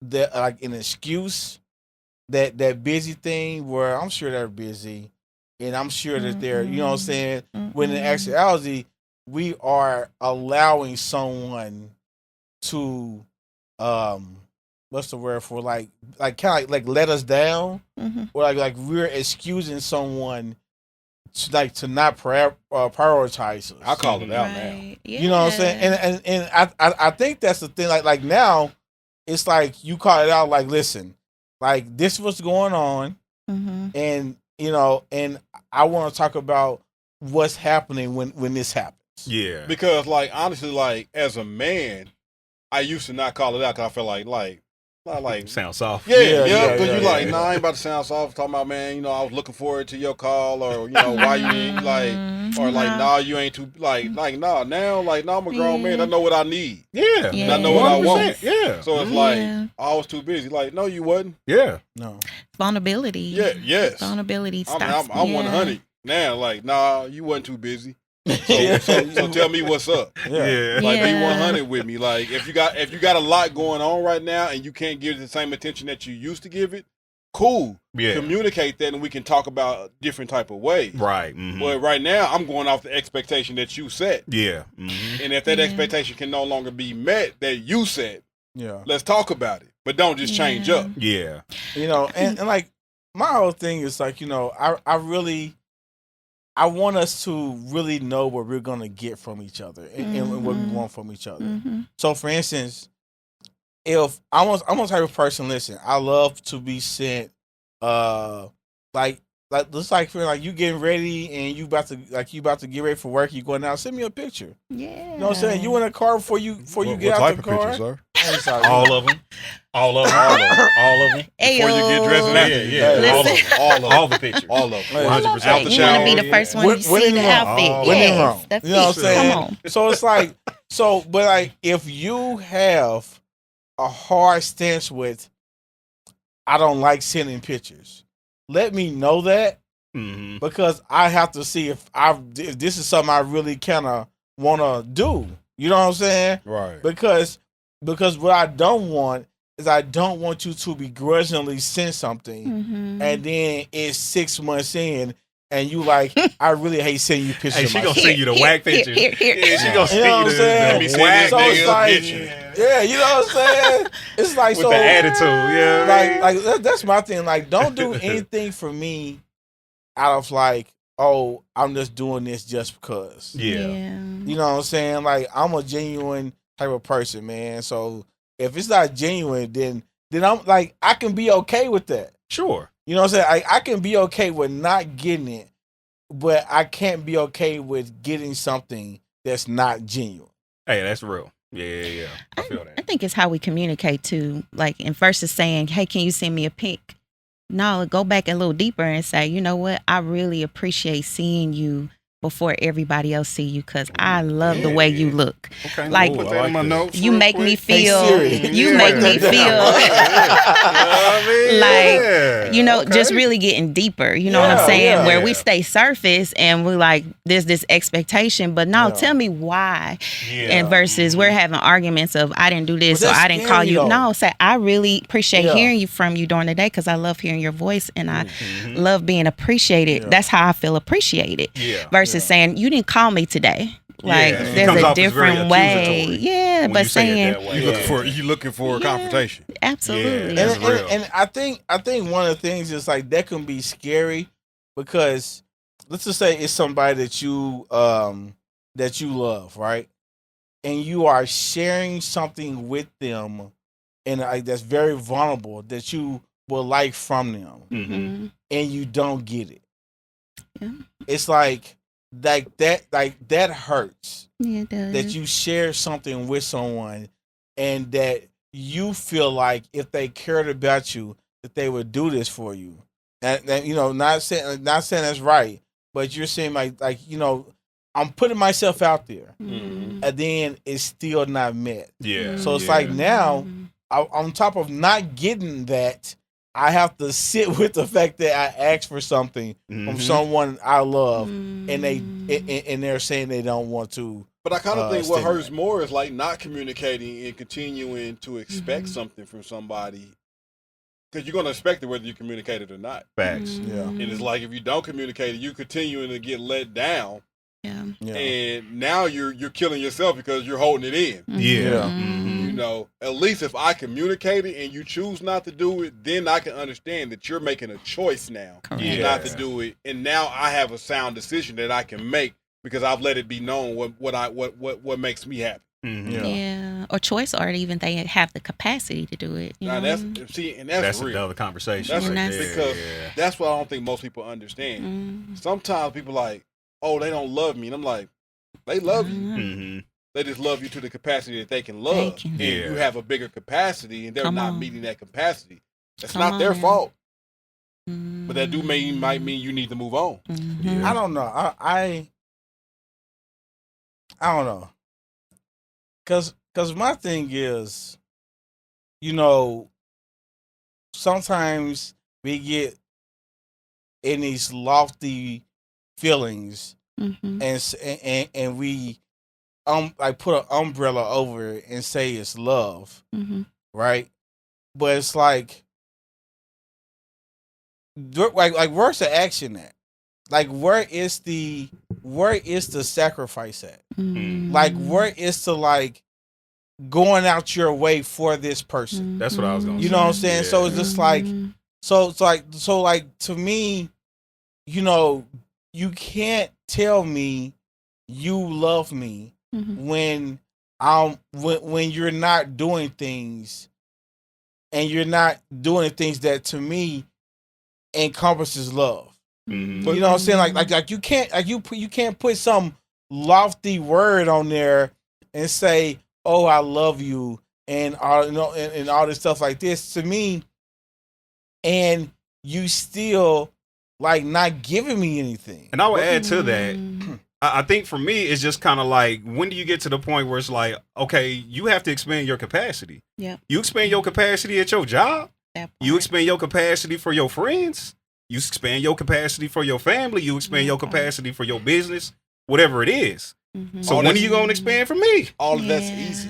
that like an excuse that busy thing where I'm sure they're busy, and I'm sure that they're, you know what I'm saying. When in actuality, we are allowing someone to what's the word for like kind of like let us down, Mhm. or like we're excusing someone to not prioritize us. I call it out now. Right. Yeah. You know what I'm saying? And I think that's the thing. Like now, it's like you call it out. Like, listen, like this is what's going on, Mhm. and and I want to talk about what's happening when this happens. Yeah. Because like honestly, like as a man, I used to not call it out because I felt like Sound soft. yeah. Because you yeah. like, nah, I ain't about to sound soft. Talking about, man, I was looking forward to your call, or why you ain't or like, nah, you ain't too nah. Now, like, nah, I'm a grown man. I know what I need. Yeah. Yeah. I know what I want. 100%. Yeah. So it's Yeah. like I was too busy. Like, no, you wasn't. Yeah. No. Vulnerability. Yeah, yes. Vulnerability I'm stops. 100 now. Like, nah, you wasn't too busy. So tell me what's up. Yeah. Like be Yeah. 100 with me. Like if you got a lot going on right now and you can't give it the same attention that you used to give it, cool. Yeah. Communicate that and we can talk about different type of ways. Right. Mhm. But right now I'm going off the expectation that you set. Yeah. Mhm. And if that Yeah. expectation can no longer be met that you set, Yeah. let's talk about it. But don't just change Yeah. up. Yeah. And like my whole thing is like, I want us to really know what we're gonna get from each other and what we want from each other. Mhm. So, for instance, if I'm a type of person, listen, I love to be sent, like just like feeling like you getting ready and you about to get ready for work. You going out, send me a picture. Yeah. You know what I'm saying? You in a car before you get out type the of car. picture, sir? I'm sorry. All of them. All of them. All of them. Before you get dressed and after. Yeah. All of Listen. them. All of All the pictures. All of them. 100%. Out the You want to be shower. the first one When- to when see in the Rome. outfit. When in Yes, Rome. that's You know what I'm it. saying? Come on. So it's like, but like if you have a hard stance with, I don't like sending pictures, let me know that, Mhm. because I have to see if this is something I really kind of want to do. You know what I'm saying? Right. Because what I don't want is I don't want you to begrudgingly send something, Mhm. and then it's 6 months in and you like, I really hate sending you pictures Hey, of she myself. gonna send you the whack pictures. Here. Yeah, she gonna send You know what I'm you saying? the Send whack this So it's nigga a like, picture. yeah, you know what I'm saying? It's like, with so the attitude. Yeah. like that's my thing. Like, don't do anything for me out of like oh, I'm just doing this just because. Yeah. You know what I'm saying? Like, I'm a genuine type of person, man. So if it's not genuine, then I'm like, I can be okay with that. Sure. You know what I'm saying? I can be okay with not getting it, but I can't be okay with getting something that's not genuine. Hey, that's real. Yeah. I feel that. I think it's how we communicate too. Like, in versus saying, "Hey, can you send me a pic?" No, go back a little deeper and say, "You know what? I really appreciate seeing you before everybody else see you because I love the way you look. Okay. Like, put that in my notes. You real make quick. me feel. Siri. You Yeah. make me Write that feel." down. Like, you know, Okay. just really getting deeper. You know what I'm Yeah, saying? yeah. Where we stay surface and we're like, there's this expectation, but no, Yeah. tell me why. Yeah. And versus we're having arguments of I didn't do this But or that's I didn't call scary, you. though. No, say I really appreciate Yeah. hearing from you during the day because I love hearing your voice and I Mhm. love being appreciated. Yeah. That's how I feel appreciated. Yeah. Versus Yeah. saying you didn't call me today. Like Yeah, it there's comes a off as very different way. accusatory Yeah, when but you say it saying that way. You looking for a Yeah. confrontation. absolutely. Yeah. That's real. And I think one of the things is like that can be scary because let's just say it's somebody that you love, right? And you are sharing something with them and like that's very vulnerable that you would like from them Mhm. and you don't get it. Yeah. It's like that hurts. Yeah, it does. That you share something with someone and that you feel like if they cared about you that they would do this for you. And you know, not saying that's right, but you're saying like you know, I'm putting myself out there Mhm. and then it's still not met. Yeah. So it's yeah. like now on top of not getting that, I have to sit with the fact that I asked for something from Mhm. someone I love Mm-hmm. and they're saying they don't want to. But I kind of think what stimulate. hurts more is like not communicating and continuing to expect something from somebody because you're going to expect it whether you communicate it or not. Facts. Yeah. And it's like if you don't communicate it, you continuing to get let down, Yeah. Yeah. and now you're killing yourself because you're holding it in. Yeah. You know, at least if I communicate it and you choose not to do it, then I can understand that you're making a choice now Correct. not to do it, and now I have a sound decision that I can make because I've let it be known what makes me happy. Mhm. Yeah. Yeah. Or choice, or even they have the capacity to do it. You Now know? that's That's real. another conversation. That's right that's- there. because Yeah. that's what I don't think most people understand. Mm. Sometimes people like, oh, they don't love me, and I'm like, they love you. Mhm. They just love you to the capacity that they can love, can. and Yeah. you have a bigger capacity, and they're Come not on. meeting that capacity. That's Come not their on. fault, Mm. but that might mean you need to move on. Mhm. Yeah. I don't know. I don't know. Cause my thing is, you know, sometimes we get in these lofty feelings Mhm. and we like put an umbrella over it and say it's love, Mhm. right? But it's like where's the action at? Like where is the sacrifice at? Mhm. Like where is the like going out your way for this person? That's what I was gonna You know what I'm saying? Yeah. So it's just like Mhm. so to me, you know, you can't tell me you love me Mhm. when you're not doing things and you're not doing things that to me encompasses love. Mhm. You know what I'm saying? Like you can't you can't put some lofty word on there and say, "Oh, I love you," and all and all this stuff like this to me, and you still like not giving me anything. And I would add to that. Mhm. I think for me, it's just kind of like, when do you get to the point where it's like, okay, you have to expand your capacity. Yep. You expand your capacity at your job. That You part. expand your capacity for your friends. You expand your capacity for your family. You expand your Okay. capacity for your business, whatever it is. Mhm. So All when that's- are you going to expand for me? All of that's easy.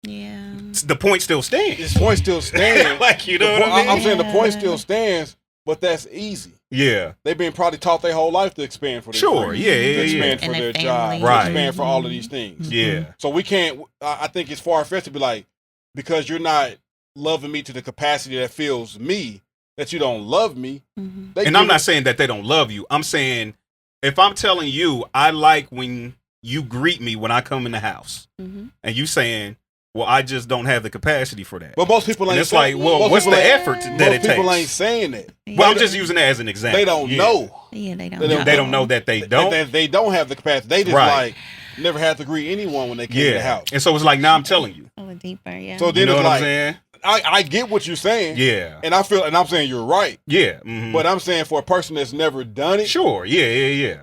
Yeah. The point still stands. This point still stands. Like, you know The what I mean? I'm saying the point Yeah. still stands, but that's easy. Yeah. They've been probably taught their whole life to expand for their Sure. friends, Yeah, to yeah, expand yeah. for And their their job, family. to Right. expand for all of these things. Yeah. So we can't. I think it's far fetched to be like, because you're not loving me to the capacity that fills me, that you don't love me. Mhm. They And I'm give not it- saying that they don't love you. I'm saying if I'm telling you, I like when you greet me when I come in the house, Mhm. and you saying, well, I just don't have the capacity for that. But most people ain't. And it's like, well, most what's the people ain't- effort that Most it people takes? ain't saying that. Well, I'm just using that as an example. They don't Yeah. know. Yeah, they don't. They don't know that they don't. They don't have the capacity. They just Right. like never had to greet anyone when they came to the Yeah. house. And so it's like, now I'm telling you. A little deeper, yeah. So then You know it's what I'm like, saying? I get what you're saying. Yeah. And I'm saying you're right. Yeah. Mhm. But I'm saying for a person that's never done it, Sure. Yeah.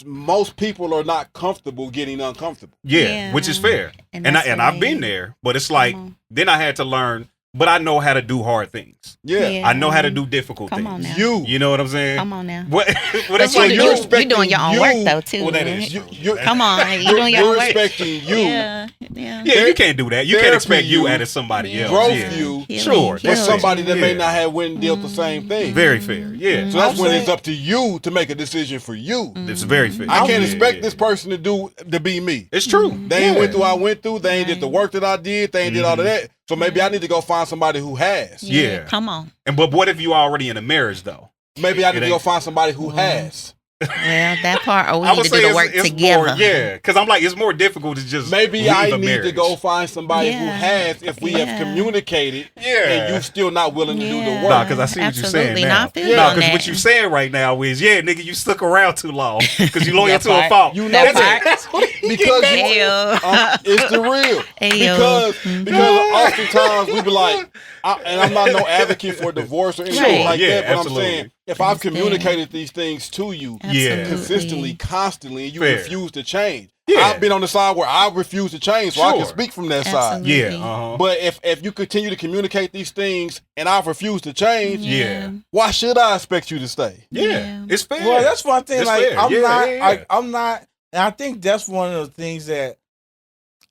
most people are not comfortable getting uncomfortable. Yeah. Which is fair. And that's I've why- been there, but it's like, Come on. then I had to learn, but I know how to do hard things. Yeah. Yeah. I know how to do difficult Come things. on now. You know what I'm saying? Come on now. What? But That's you what do- you're you're expecting doing your own you- work though too. Well, that right? is. You're, Come on, you're doing your you're own work. expecting you. Yeah. Yeah, you can't do that. You can't Therapy expect you you, out of somebody else. growth Yeah. you, Sure. with That's somebody that may Yeah. not have went and dealt the same thing. Very fair. Yeah. So that's I'm when saying- it's up to you to make a decision for you. It's very fair. I can't Yeah, expect yeah. this person to be me. It's true. They ain't Yeah. went through what I went through. They ain't did the work that I did. They ain't did all of that. So maybe I need to go find somebody who has. Yeah. Come on. But what if you already in a marriage though? Maybe I need It to go ain't- find somebody who has. Well, that part, or we I need would to say do the work it's together. more, yeah, because I'm like, it's more difficult to just Maybe leave I a need to marriage. go find somebody who Yeah. has if we have Yeah. communicated Yeah. and you still not willing to do the Yeah. work. Nah, because I see what you're saying Absolutely. now. No, I feel you No, on because that. what you're saying right now is, yeah, nigga, you stuck around too long because you loyal That to a part. fault. You know That that. part. That's what he Because get you- mad. Ayo. It's the real. Ayo. Because oftentimes we be like, and I'm not no advocate for divorce or anything Right. like Yeah, that, but absolutely. I'm saying if I've Understand. communicated these things to you Yeah. consistently, constantly, and you Fair. refuse to change, Yeah. I've been on the side where I refuse to change, so I can Sure. speak from that side. Absolutely. Yeah, uh-huh. But if you continue to communicate these things and I've refused to change, Yeah. why should I expect you to stay? Yeah. Yeah. It's fair. Well, that's one thing. It's Like fair. I'm Yeah, not. yeah, yeah. Like I'm not. And I think that's one of the things that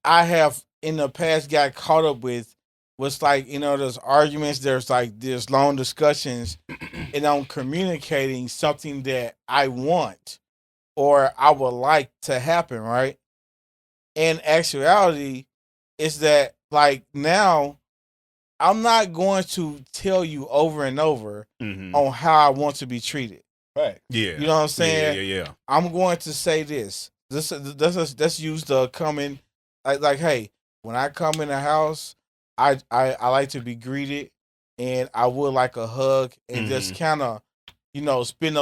I have in the past got caught up with. Was like, there's arguments. There's long discussions, and I'm communicating something that I want or I would like to happen. Right. In actuality, is that like now I'm not going to tell you over and over Mhm. on how I want to be treated. Right. Yeah. You know what I'm saying? Yeah. I'm going to say this. Let's use the coming like hey, when I come in the house, I like to be greeted, and I would like a hug and just kind of spend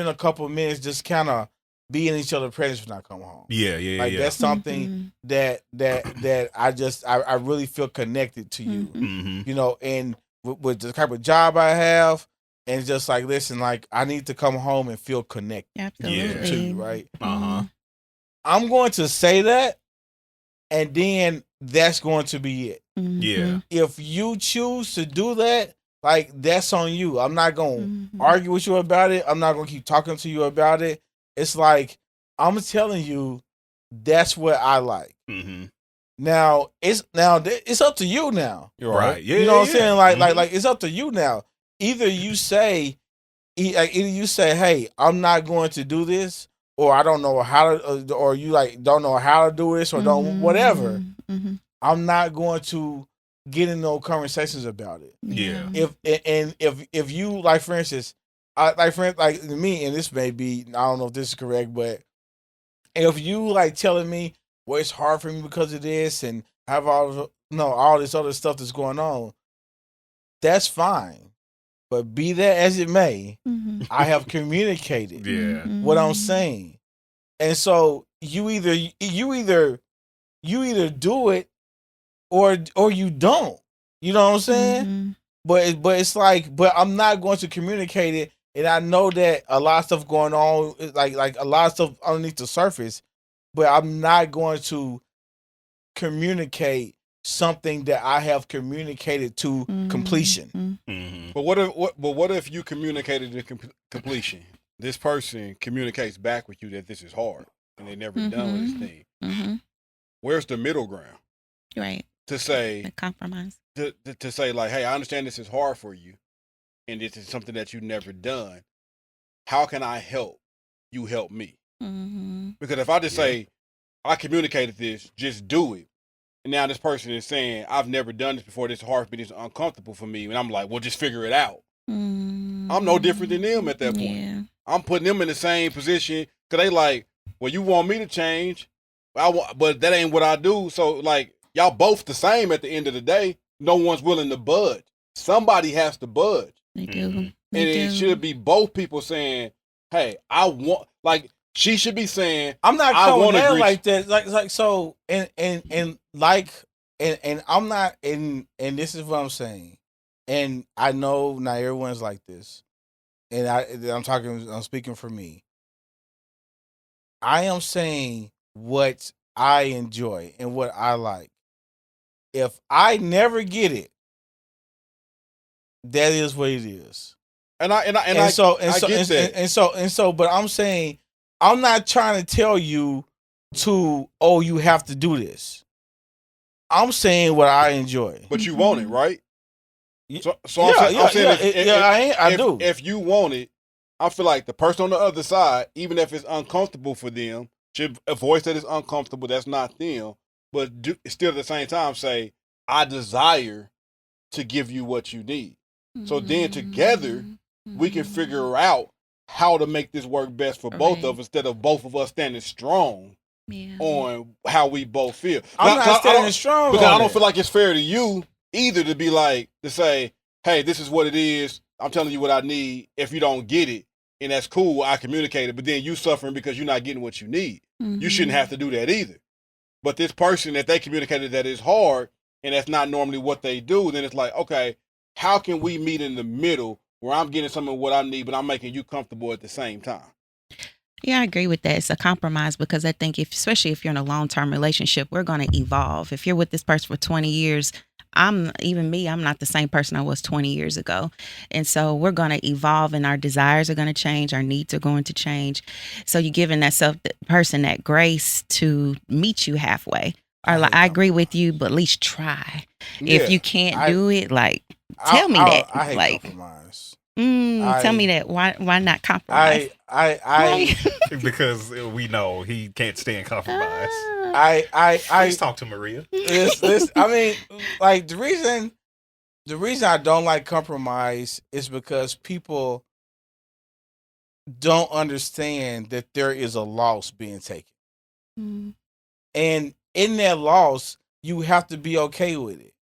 a couple of minutes just kind of be in each other's presence when I come home. Yeah. Like that's something that I really feel connected to you. Mhm. And with the type of job I have, and it's just like, listen, like I need to come home and feel connected Absolutely. to you, right? Uh-huh. I'm going to say that, and then that's going to be it. Yeah. If you choose to do that, like that's on you. I'm not going Mm-hmm. to argue with you about it. I'm not going to keep talking to you about it. It's like I'm telling you, that's what I like. Mhm. Now it's up to you now. You're Right. Yeah. You know what I'm yeah. saying? Like, Mhm. like it's up to you now. Either you say, hey, I'm not going to do this, or I don't know how to, or you like don't know how to do this, or don't whatever. Mm-hmm. I'm not going to get in no conversations about it. Yeah. If you like, for instance, like me, and this may be, I don't know if this is correct, but if you like telling me, well, it's hard for me because of this, and have all this other stuff that's going on, that's fine. But be that as it may, Mm-hmm. I have communicated Yeah. what I'm saying, and so you either do it or you don't. You know what I'm saying? Mm-hmm. But it's like, but I'm not going to communicate it, and I know that a lot of stuff going on, like a lot of stuff underneath the surface, but I'm not going to communicate something that I have communicated to completion. Mhm. But what if you communicated the completion? This person communicates back with you that this is hard and they never done with this thing. Mm-hmm. Where's the middle ground Right. to say The compromise. to say like, hey, I understand this is hard for you, and this is something that you've never done. How can I help you help me? Mm-hmm. Because if I just say I communicated this, just do it. And now this person is saying, I've never done this before. This is hard for me. This is uncomfortable for me. And I'm like, well, just figure it out. Mm-hmm. I'm no different than them at that point. Yeah. I'm putting them in the same position because they like, well, you want me to change, but that ain't what I do. So like, y'all both the same at the end of the day. No one's willing to budge. Somebody has to budge. They do. Mhm. And it should be both people saying, hey, I want, like, she should be saying, I'm not I coming wanna there agree- like that. Like so, and I'm not. And this is what I'm saying. And I know not everyone's like this. And I'm speaking for me. I am saying what I enjoy and what I like. If I never get it, that is what it is. and I get that. But I'm saying I'm not trying to tell you you have to do this. I'm saying what I enjoy. But you want it, right? Yeah, So I'm saying I do. If you want it, I feel like the person on the other side, even if it's uncomfortable for them, should voice that it's uncomfortable. That's not them, but still at the same time say, I desire to give you what you need. So then together we can figure out how to make this work best for both of us instead of both of us standing strong on how we both feel. I'm not standing strong because on I don't it. feel like it's fair to you either to say, hey, this is what it is. I'm telling you what I need. If you don't get it, and that's cool, I communicate it. But then you suffering because you're not getting what you need. You shouldn't have to do that either. But this person that they communicated that is hard and that's not normally what they do, then it's like, okay, how can we meet in the middle where I'm getting some of what I need, but I'm making you comfortable at the same time? Yeah, I agree with that. It's a compromise because I think especially if you're in a long-term relationship, we're going to evolve. If you're with this person for 20 years, I'm not the same person I was 20 years ago. And so we're going to evolve and our desires are going to change. Our needs are going to change. So you're giving that person that grace to meet you halfway. Or like, I agree with you, but at least try. Yeah, if you can't do it, like, tell me that. I hate like, compromise. Tell me that. Why not compromise? Because we know he can't stand compromise. Please talk to Maria. I mean, like the reason I don't like compromise is because people don't understand that there is a loss being taken, and in that loss, you have to be okay with it.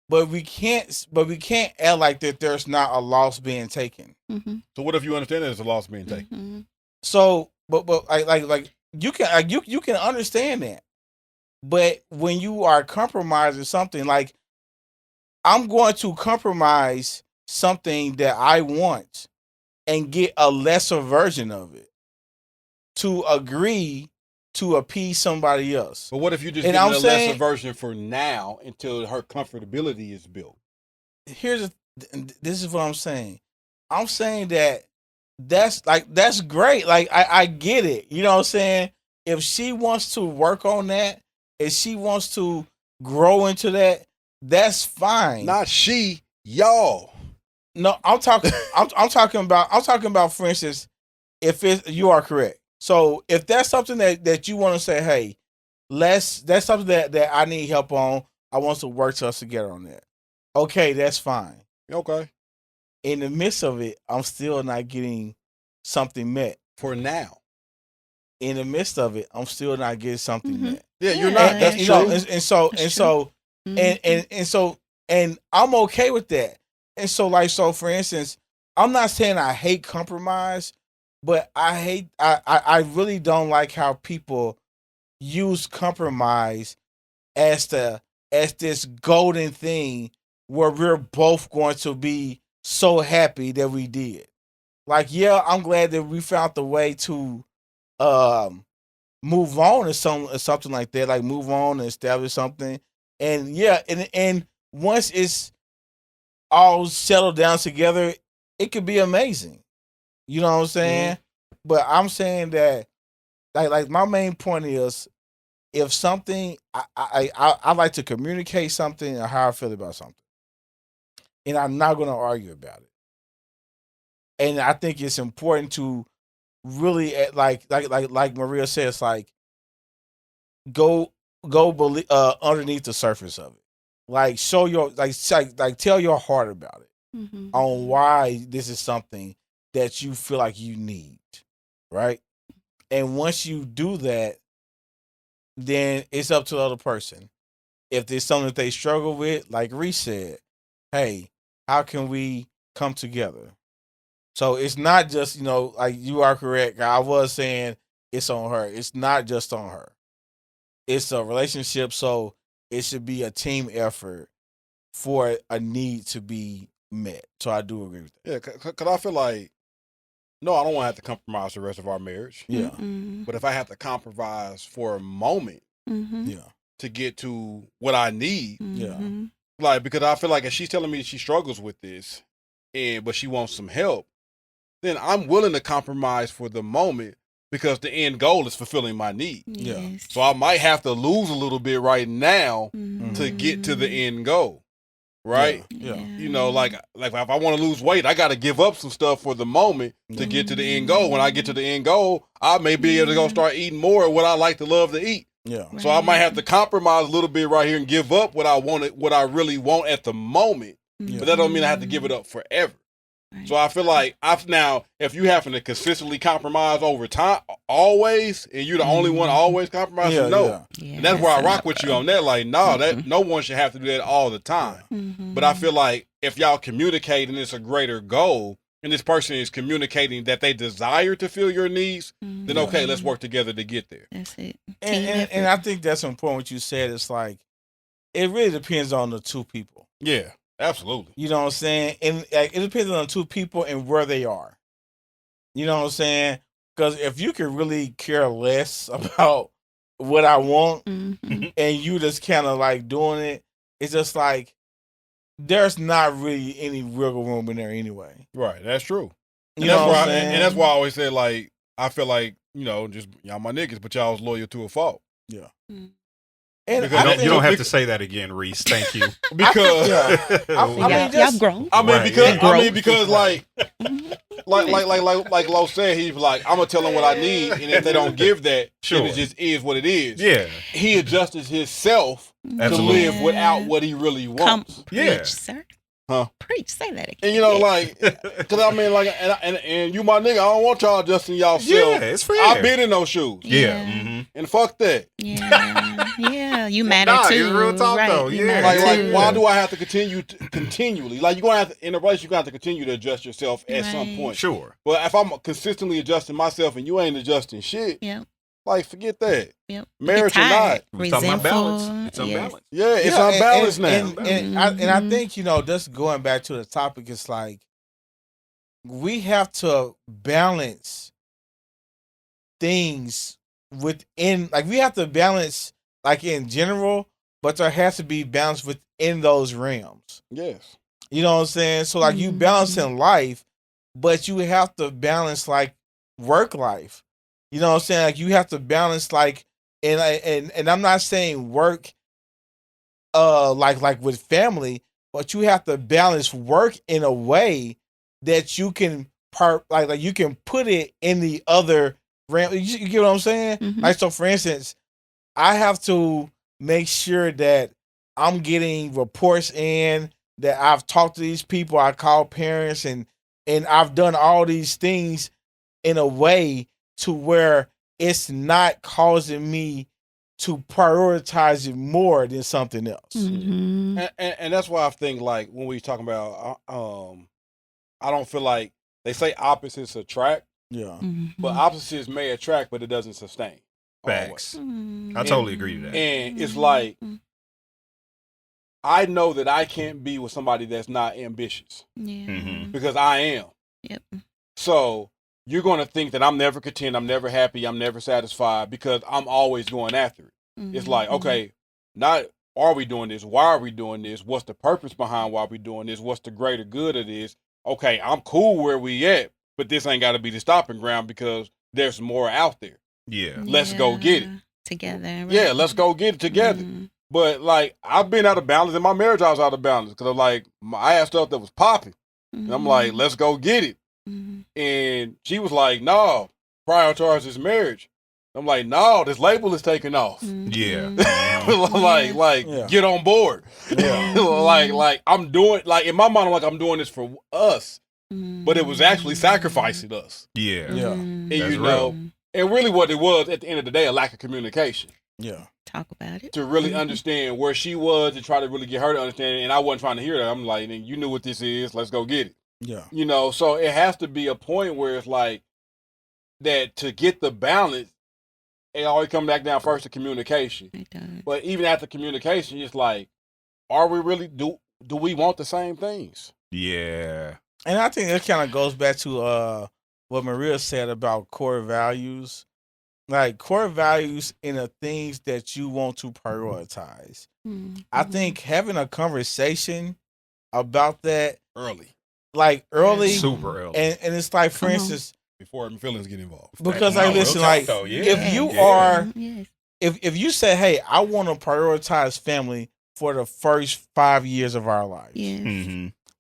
But we can't act like that. There's not a loss being taken. So what if you understand that there's a loss being taken? So, but like you can understand that. But when you are compromising something, like I'm going to compromise something that I want and get a lesser version of it to agree to appease somebody else. But what if you just get a lesser version for now until her comfortability is built? This is what I'm saying. I'm saying that's great. Like I get it. You know what I'm saying? If she wants to work on that, if she wants to grow into that, that's fine. Not she, y'all. No, I'm talking about, for instance, you are correct. So if that's something that you want to say, hey, that's something that I need help on. I want to work to us together on that. Okay, that's fine. Okay. In the midst of it, I'm still not getting something met. For now. In the midst of it, I'm still not getting something met. Yeah, you're not. That's true. And I'm okay with that. And so for instance, I'm not saying I hate compromise, but I really don't like how people use compromise as this golden thing where we're both going to be so happy that we did. Like, yeah, I'm glad that we found the way to move on or something like that, like move on and establish something. And yeah, and once it's all settled down together, it could be amazing. You know what I'm saying? But I'm saying that like my main point is, if something I like to communicate something or how I feel about something, and I'm not going to argue about it. And I think it's important to really like Maria says, like go underneath the surface of it. Like show your like tell your heart about it on why this is something that you feel like you need, right? And once you do that, then it's up to the other person. If there's something that they struggle with, like Rece said, hey, how can we come together? So it's not just, like you are correct. I was saying it's on her. It's not just on her. It's a relationship, so it should be a team effort for a need to be met. So I do agree with that. Yeah, because I feel like, no, I don't want to have to compromise the rest of our marriage. Yeah. Mm-hmm. But if I have to compromise for a moment Mm-hmm. Yeah. to get to what I need, Mm-hmm. like, because I feel like if she's telling me she struggles with this, but she wants some help, then I'm willing to compromise for the moment because the end goal is fulfilling my need. Yes. So I might have to lose a little bit right now Mm-hmm. to get to the end goal, right? Yeah. You know, like if I want to lose weight, I got to give up some stuff for the moment to get to the end goal. When I get to the end goal, I may be able to go start eating more of what I like to love to eat. Yeah. So I might have to compromise a little bit right here and give up what I really want at the moment. But that don't mean I have to give it up forever. Right. So I feel like now, if you having to consistently compromise over time, always, and you're the only one always compromising, no. Yeah, And that's where I rock with you on that. Like, no, that no one should have to do that all the time. Mm-hmm. But I feel like if y'all communicate and it's a greater goal, and this person is communicating that they desire to fill your needs, then okay, let's work together to get there. That's it. And I think that's important what you said. It's like, it really depends on the two people. Yeah, absolutely. You know what I'm saying? And it depends on the two people and where they are. You know what I'm saying? Because if you can really care less about what I want Mm-hmm. and you just kind of like doing it, it's just like, there's not really any wiggle room in there anyway. Right, that's true. You know what I'm saying? And that's why I always say, like, I feel like, just y'all my niggas, but y'all was loyal to a fault. Yeah. Mm. And Because You don't have to say that again, Rece. Thank you. Because I mean, Y'all grown. I mean, Right. because like Lo said, he's like, I'm gonna tell them what I need, and if they don't give that, then it just is what it is. Yeah. He adjusts himself to Absolutely. live without what he really wants. Yeah. Preach, sir. Huh? Preach. Say that again. And like, because I mean, like, and you my nigga, I don't want y'all adjusting y'all Yeah, self. it's fair. I've been in those shoes, Yeah. Yeah. Mm-hmm. and fuck that. Yeah. You matter Nah, too. it's real talk, right. though. You Yeah. matter Like, too. why do I have to continually? Like, you're gonna have to, in a relationship, you're gonna have to continue to adjust yourself at some Right. point. Sure. But if I'm consistently adjusting myself and you ain't adjusting shit, Yep. like, forget that. Yep. Marriage or Get not. tired, We're talking about balance. resentful. It's Yes. unbalanced. Yeah, it's Yeah, unbalanced now. And I think, just going back to the topic, it's like, we have to balance things within, like, we have to balance, like, in general, but there has to be balance within those realms. Yes. You know what I'm saying? So, like, you balance in life, but you have to balance, like, work life. You know what I'm saying? Like, you have to balance, like, and I'm not saying work, like with family, but you have to balance work in a way that you can like you can put it in the other realm. You get what I'm saying? Mhm. Like, so for instance, I have to make sure that I'm getting reports in, that I've talked to these people, I call parents, and I've done all these things in a way to where it's not causing me to prioritize it more than something else. Mhm. And that's why I think, like, when we talking about, I don't feel like they say opposites attract, Yeah. but opposites may attract, but it doesn't sustain. Facts. Mhm. I totally agree with that. And it's like, I know that I can't be with somebody that's not ambitious Yeah. Mhm. because I am. Yep. So you're going to think that I'm never content, I'm never happy, I'm never satisfied because I'm always going after it. It's like, okay, not are we doing this? Why are we doing this? What's the purpose behind why we're doing this? What's the greater good of this? Okay, I'm cool where we at, but this ain't got to be the stopping ground because there's more out there. Yeah. Let's go get it. Together. Right? Yeah, let's go get it together. Mhm. But like, I've been out of balance in my marriage. I was out of balance because I'm like, I had stuff that was popping. And I'm like, let's go get it. Mhm. And she was like, no, prioritize this marriage. I'm like, no, this label is taking off. Yeah. Mhm. like, Yeah. get on board. Yeah. like I'm doing, like, in my mind, I'm like, I'm doing this for us. but it was actually sacrificing us. Yeah. Yeah. And That's you know, and really what it was at the end of the day, a lack of communication. Yeah. Talk about it. To really understand where she was and try to really get her to understand it. And I wasn't trying to hear that. I'm like, you knew what this is. Let's go get it. Yeah. You know, so it has to be a point where it's like that to get the balance, it always come back down first to communication. It does. But even after communication, it's like, are we really, do we want the same things? Yeah. And I think that kind of goes back to what Maria said about core values. Like core values in the things that you want to prioritize. I think having a conversation about that early, Super early. and it's like, for instance, before feelings get involved. because like, listen, like if you are, if you say, hey, I want to prioritize family for the first 5 years of our life,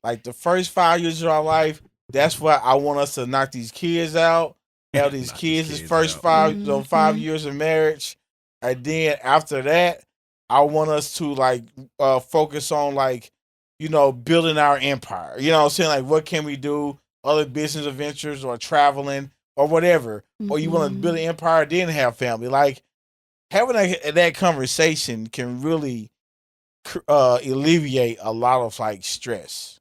like the first 5 years of our life, that's why I want us to knock these kids out. Have these kids his first 5 years of marriage, and then after that, I want us to like focus on like, you know, building our empire. You know what I'm saying? Like, what can we do? Other business adventures or traveling or whatever. Or you want to build an empire, then have family. Like having that conversation can really alleviate a lot of like stress.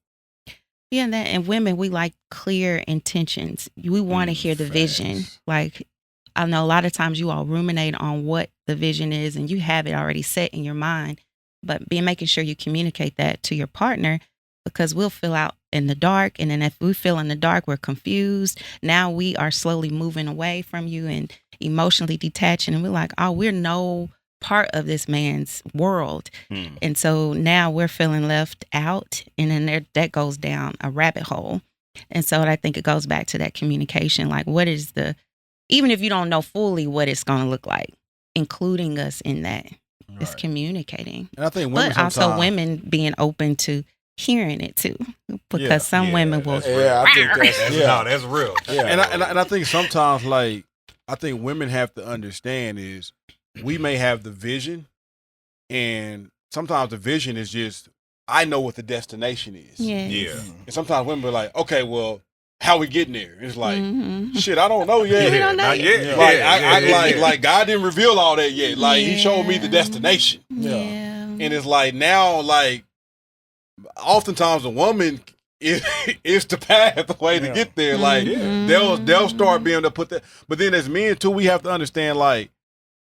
Yeah, and women, we like clear intentions. We want to hear the vision. Like, I know a lot of times you all ruminate on what the vision is and you have it already set in your mind, but making sure you communicate that to your partner, because we'll feel out in the dark. And then if we feel in the dark, we're confused. Now we are slowly moving away from you and emotionally detaching. And we're like, oh, we're no part of this man's world. And so now we're feeling left out, and then that goes down a rabbit hole. And so I think it goes back to that communication. Like, what is even if you don't know fully what it's going to look like, including us in that is communicating. And I think women, but also women being open to hearing it too, because some women will. I think that's real. And I think sometimes, like, I think women have to understand is, we may have the vision, and sometimes the vision is just, I know what the destination is. Yeah. And sometimes women be like, okay, well, how we getting there? And it's like, shit, I don't know yet. We don't know yet. Like, like God didn't reveal all that yet. Like he showed me the destination. Yeah. And it's like now, like oftentimes a woman is the path, the way to get there. Like they'll start being able to put that. But then as men too, we have to understand, like,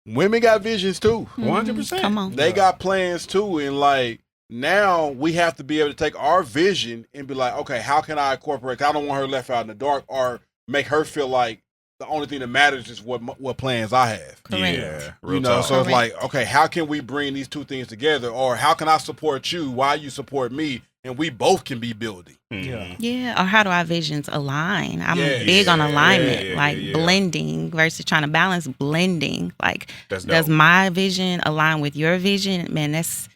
women got visions too. 100%. Come on. They got plans too. And like now we have to be able to take our vision and be like, okay, how can I incorporate? I don't want her left out in the dark or make her feel like the only thing that matters is what plans I have. Correct. Yeah. You know, so it's like, okay, how can we bring these two things together? Or how can I support you while you support me? And we both can be building. Yeah. Or how do our visions align? I'm big on alignment, blending versus trying to balance blending. Like, does my vision align with your vision? Man, it's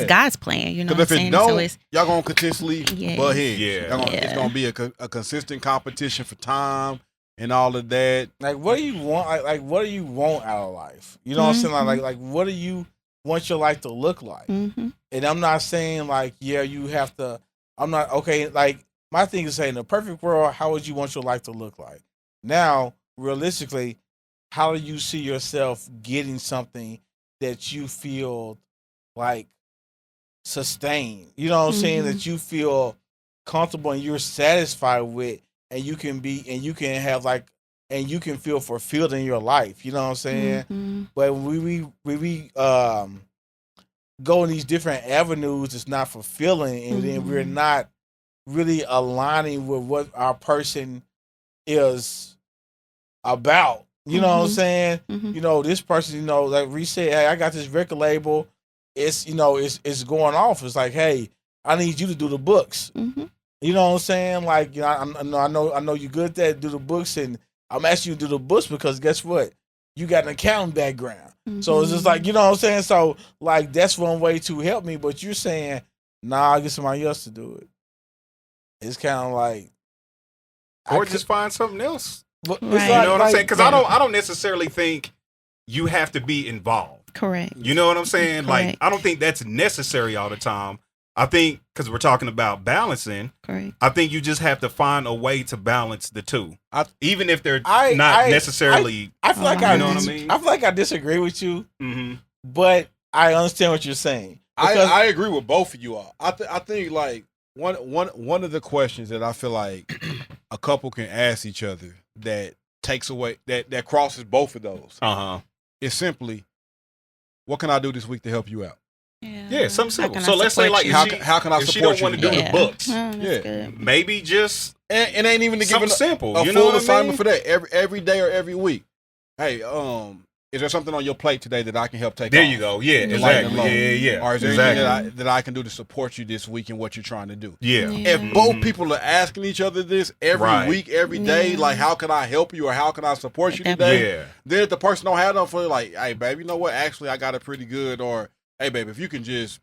God's plan. You know what I'm saying? So y'all going to continuously butt heads. It's going to be a consistent competition for time and all of that. Like, what do you want? Like, what do you want out of life? You know what I'm saying? Like, what do you want your life to look like? And I'm not saying like, you have to. I'm not okay. Like, my thing is saying, in a perfect world, how would you want your life to look like? Now, realistically, how do you see yourself getting something that you feel like sustained? You know what I'm saying? That you feel comfortable and you're satisfied with, and you can have like, and you can feel fulfilled in your life. You know what I'm saying? But we go in these different avenues, it's not fulfilling, and then we're not really aligning with what our person is about. You know what I'm saying? You know, this person, you know, like Rece said, hey, I got this record label. It's, you know, it's going off. It's like, hey, I need you to do the books. You know what I'm saying? Like, you know, I know you good at that, do the books, and I'm asking you to do the books because guess what? You got an accounting background. So it's just like, you know what I'm saying? So like, that's one way to help me, but you're saying, nah, I'll get somebody else to do it. It's kind of like, or just find something else. But You know what I'm saying? Because I don't necessarily think you have to be involved. Correct. You know what I'm saying? Like, I don't think that's necessary all the time. I think because we're talking about balancing, Correct. I think you just have to find a way to balance the two, I- even if they're I necessarily. I feel like You know what I mean? I feel like I disagree with you, Mhm. but I understand what you're saying. Because I agree with both of you all. I think like one of the questions that I feel like a couple can ask each other that takes away that crosses both of those is simply, what can I do this week to help you out? Yeah, something How simple. can So I let's say support like you? How can I if she don't support you want to do today? the books, Oh, that's Yeah. good. maybe just And it ain't even to give something a simple. a You know full what I assignment mean? for that every day or every week. Hey, is there something on your plate today that I can help take There off? you go. Yeah, To lighten exactly. the load? Yeah. Or is there Exactly. anything that I can do to support you this week in what you're trying to do? Yeah. If both people are asking each other this every Right. week, every day, Yeah. like, how can I help you or how can I support you At that today? Yeah. Then if the person don't have nothing for you, like, hey, babe, you know what? Actually, I got it pretty good. Or, hey, babe, if you can just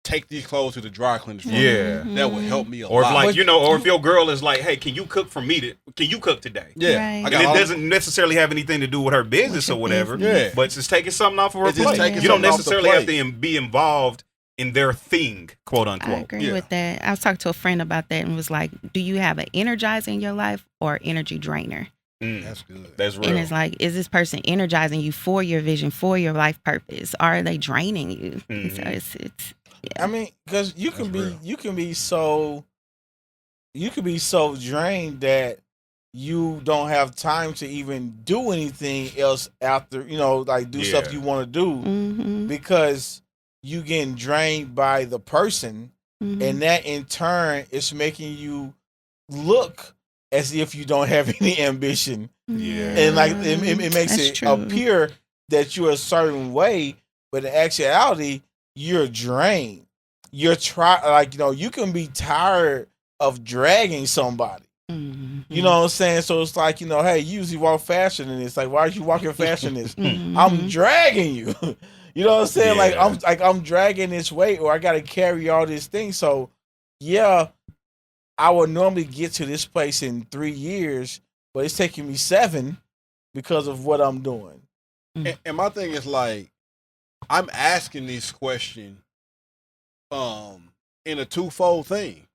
take these clothes to the dry cleaners for me, Yeah. that would help me a Or if lot. like, But- you know, or if your girl is like, hey, can you cook for me? Can you cook today? yeah, Right. I And got it all- doesn't necessarily have anything to do with her business With or your whatever. business. Yeah. But it's just taking something off of her It's just plate. taking You don't something off the necessarily have plate. to be involved in their thing, quote I unquote. agree Yeah. with that. I was talking to a friend about that and was like, do you have an energizer in your life or energy drainer? That's good. That's real. And it's like, is this person energizing you for your vision, for your life purpose? Or are they draining you? And so it's yeah. I mean, because you can be so drained that you don't have time to even do anything else after, like do stuff Yeah. you want to do Mhm, because you getting drained by the person, mhm. and that in turn is making you look as if you don't have any ambition, Yeah. and like it makes That's it true. appear that you're a certain way, but in actuality you're drained. You can be tired of dragging somebody. Mhm. You know what I'm saying? So it's like, hey, you usually walk faster than this. Like, why are you walking faster than this? Mhm. I'm dragging you. You know what I'm saying? Yeah. I'm dragging this weight, or I got to carry all these things. So, yeah, I would normally get to this place in 3 years, but it's taking me 7 because of what I'm doing. And my thing is like, I'm asking this question in a twofold thing.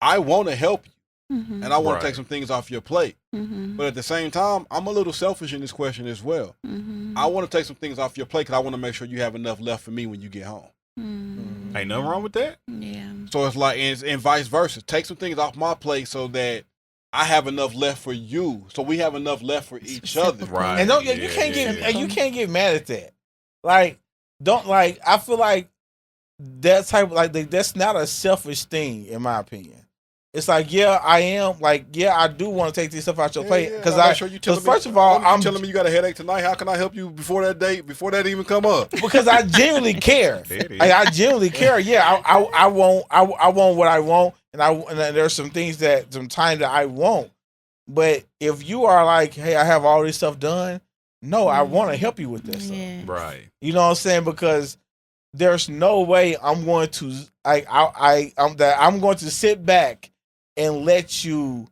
I want to help you, Mhm, and I want Right. to take some things off your plate. mhm, But at the same time, I'm a little selfish in this question as well. mhm, I want to take some things off your plate because I want to make sure you have enough left for me when you get home. mhm. Ain't nothing wrong with that. Yeah. So it's like, and vice versa. Take some things off my plate so that I have enough left for you. So we have enough left for each other. Right. And you Yeah, can't get yeah. you can't get mad at that. Like, I feel like that type that's not a selfish thing in my opinion. It's like, yeah, I am I do want to take this stuff out your plate because first of all, I'm telling me you got a headache tonight. How can I help you before that date? Before that even come up? because I genuinely care. There it is. I genuinely care. Yeah, I want what I want, and there's some time that I want. But if you are like, hey, I have all this stuff done, no, I want to help you with this stuff. Yeah. Right. You know what I'm saying? Because there's no way I'm going to I'm going to sit back and let you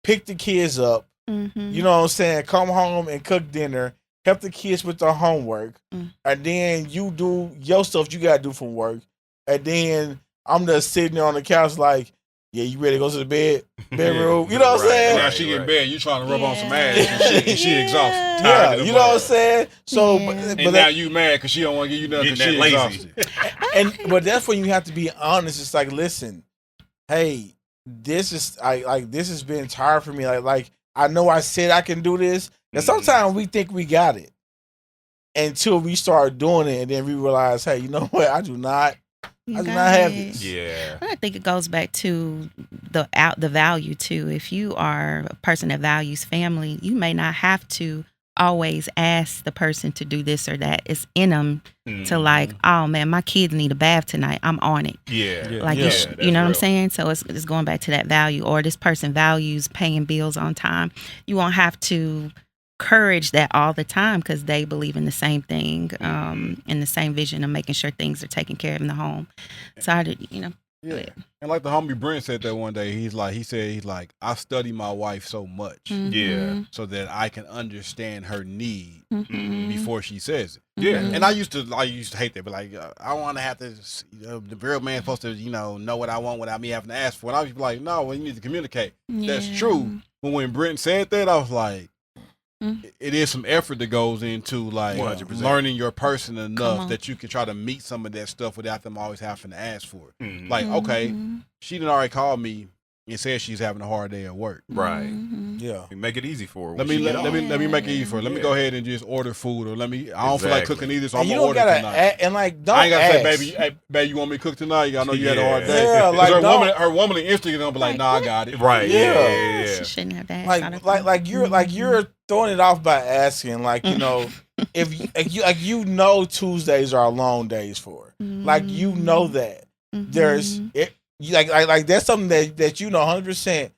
pick the kids up. Mhm. You know what I'm saying? Come home and cook dinner, help the kids with their homework, Mm. and then you do your stuff you gotta do from work, and then I'm just sitting there on the couch like, yeah, you ready to go to the bedroom? You know what I'm Right, saying? Now right. she in bed, you trying to rub on some Yeah. ass and she exhausted. Yeah, Tired of you the know what I'm ball. saying? So, Yeah. And but now you mad because she don't want to give you nothing because Getting she that lazy. exhausted. but that's when you have to be honest. It's like, listen, hey, this has been tired for me. Like I know I said I can do this, and Mhm. sometimes we think we got it until we start doing it, and then we realize, hey, you know what? I do not You I do got not have it. this. Yeah. I think it goes back to the value too. If you are a person that values family, you may not have to always ask the person to do this or that. It's in them to like, oh man, my kids need a bath tonight. I'm on it. Yeah. Like Yeah, you, that's you know what I'm real. saying? So it's going back to that value. Or this person values paying bills on time. You won't have to encourage that all the time because they believe in the same thing, in the same vision of making sure things are taken care of in the home. So I did, Yeah. And like the homie Brent said that one day, he's like, I study my wife so much Yeah. so that I can understand her need Mm-hmm. before she says it. Yeah. And I used to hate that, but like, I want to have to, the real man's supposed to, know what I want without me having to ask for it. And I was like, no, well, you need to communicate. That's true. But when Brent said that, I was like, it is some effort that goes into like 100%. learning your person enough that you can try to meet some of that stuff without them always having to ask for it. Mhm. Like, okay, she didn't already call me and said she's having a hard day at work. Right. Yeah. We make it easy for her. Let when me she get let off. me make it easy for her. Let me go ahead and just order food, or I don't feel like Exactly. cooking either, so And I'm you gonna don't order gotta tonight. and like don't I ain't gotta ask. say, baby, hey, baby, you want me to cook tonight? I know you had a hard day. Yeah, 'Cause like, her womanly instinct is gonna be like, nah, I got it. Right. Yeah. She shouldn't have to ask all the time. Like you're throwing it off by asking, like, if you know Tuesdays are long days for her. Like, you know that there's it like that's something that 100%.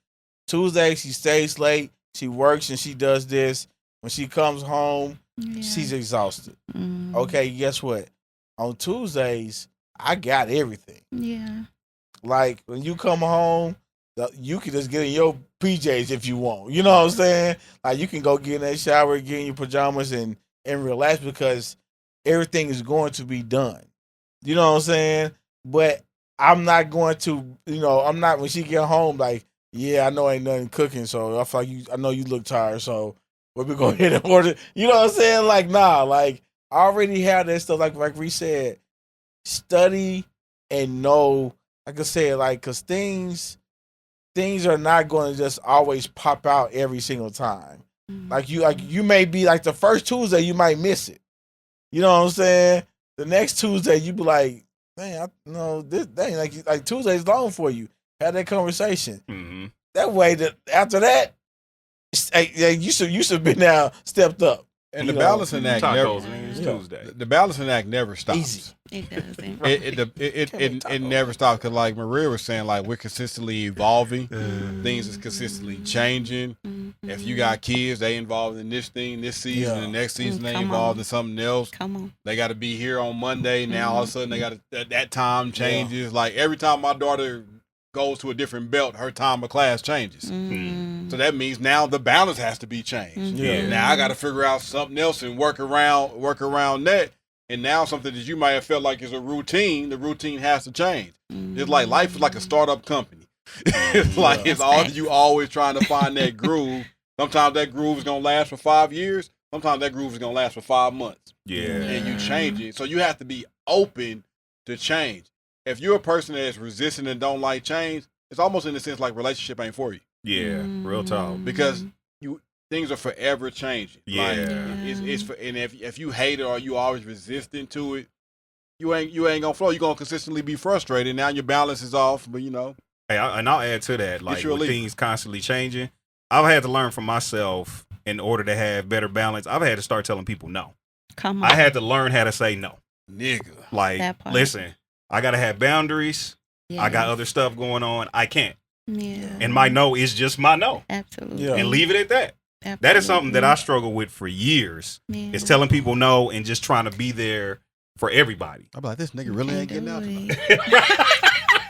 Tuesday she stays late, she works and she does this. When she comes home, she's exhausted. Okay, guess what? On Tuesdays, I got everything. Yeah. Like, when you come home, you can just get in your PJs if you want. You know what I'm saying? Like, you can go get in that shower, get in your pajamas, and relax because everything is going to be done. You know what I'm saying? But I'm not going to, I'm not, when she get home, like, yeah, I know ain't nothing cooking, so I feel like I know you look tired, so we're going to hit and order. You know what I'm saying? Like, nah, like, I already have that stuff. Like Rece said, study and know, like I said, like, because things are not going to just always pop out every single time. Like you may be like the first Tuesday you might miss it. You know what I'm saying? The next Tuesday you be like, man, like Tuesday's long for you. Have that conversation. Mm-hmm. That way that after that, you should be now stepped up. And the balancing act never. It's Tuesday. The balancing act never stops. Easy. It doesn't. It never stops, because like Maria was saying, like, we're consistently evolving. Things is consistently changing. If you got kids, they involved in this thing this season, and next season they involved in something else. Come on. They got to be here on Monday. Now all of a sudden they got that time changes. Like, every time my daughter goes to a different belt, her time of class changes. So that means now the balance has to be changed. Now I got to figure out something else and work around that. And now something that you might have felt like is a routine, the routine has to change. It's like life is like a startup company. It's like you always trying to find that groove. Sometimes that groove is gonna last for 5 years. Sometimes that groove is gonna last for 5 months. And you change it. So you have to be open to change. If you're a person that's resistant and don't like change, it's almost in a sense like relationship ain't for you. Yeah, real talk. Because things are forever changing. Yeah. Like, and if you hate it or you always resistant to it, you ain't gonna flow. You're gonna consistently be frustrated. Now your balance is off, but Hey, and I'll add to that, like, with things constantly changing, I've had to learn from myself in order to have better balance. I've had to start telling people no. Come on. I had to learn how to say no. Nigga. Like, listen, I got to have boundaries. Yeah. I got other stuff going on. I can't. Yeah. And my no is just my no. Absolutely. Yeah. And leave it at that. Absolutely. That is something that I struggle with for years. Yeah. Is telling people no and just trying to be there for everybody. I'm like, this nigga really ain't getting out tonight.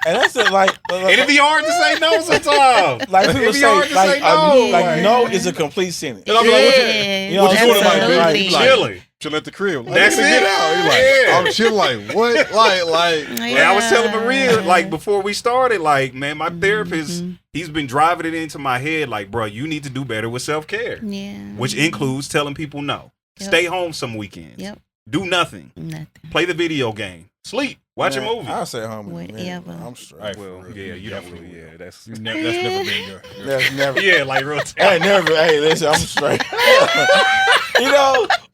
And that's it. Like, It'd be hard to say no sometimes. like people It'd be say, hard to say no. like no is a complete sentence. And I'm like, Yeah. you know what you doing tonight, Absolutely. baby? Like, Chilling. chill at the crib. Like, That's get it. out. He's like, Yeah. I'm chilling. Like, what? Like. And I was telling Maria, like, before we started, like, man, my therapist, he's been driving it into my head, like, bro, you need to do better with self-care. Yeah. Which includes telling people no. Yep. Stay home some weekends. Yep. Do nothing. Nothing. Play the video game. Sleep. Watch a movie. I'll say home. Whatever. I'm straight. Right. Well, yeah, you don't really, yeah, that's That's never been your. That's never. yeah, like real Hey, never. Hey, listen, I'm straight.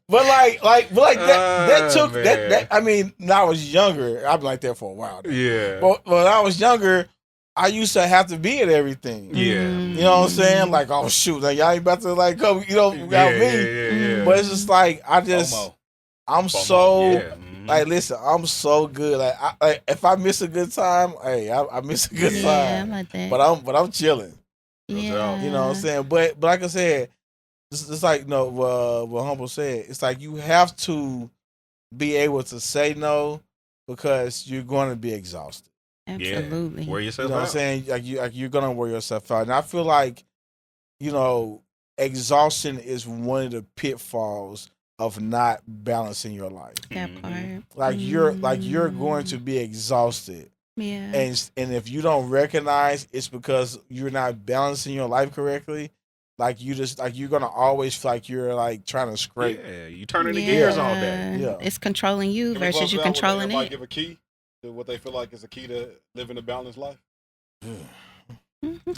But that took man. that. I mean, when I was younger, I've been like that for a while. Yeah. But when I was younger, I used to have to be at everything. Yeah. You know what I'm saying? Like, oh shoot, like y'all ain't about to like come, without me. Yeah. But it's just like I'm so Yeah. like, listen, I'm so good. Like, if I miss a good time, hey, I miss a good Yeah, time. like that. But I'm chilling. Yeah. You know what I'm saying? But like I said, it's like what Humble said. It's like you have to be able to say no because you're going to be exhausted. Absolutely. Wear You yourself know what I'm out. saying? Like you're gonna wear yourself out, and I feel like, exhaustion is one of the pitfalls of not balancing your life. That Mhm. part. Like you're going to be exhausted, Yeah. and if you don't recognize it's because you're not balancing your life correctly, like you're gonna always feel like you're like trying to scrape. Yeah, you turning the gears all day. Yeah. It's controlling you Can we versus close you it out with controlling everybody it. give a key to what they feel like is a key to living a balanced life?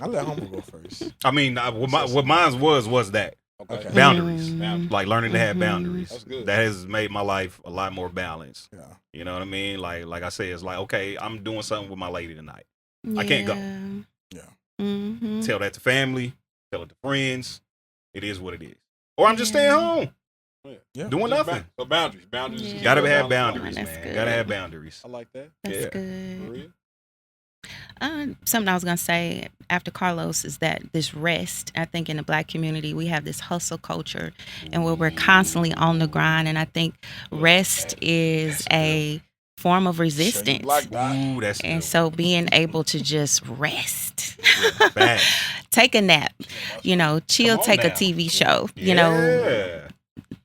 I let Humble go first. I mean, what mine was that Okay. boundaries. Mm. Like learning to have Mhm. boundaries. That's good. That has made my life a lot more balanced. Yeah. You know what I mean? Like I said, it's like, okay, I'm doing something with my lady tonight. I can't go. Yeah. Mm-hmm. Tell that to family, tell it to friends. It is what it is. Or I'm just staying home, Yeah. doing Just nothing. So boundaries. Boundaries. Yeah. is Gotta a have balanced boundaries, That's man. good. Gotta have boundaries. life. I like that. That's Yeah. good. Maria? Something I was gonna say after Carlos is that this rest. I think in the Black community we have this hustle culture, and where we're constantly on the grind. And I think rest is a form of resistance. Ooh, that's And good. so being able to just rest, Facts. take a nap, chill, Come on take a now. TV show, Yeah.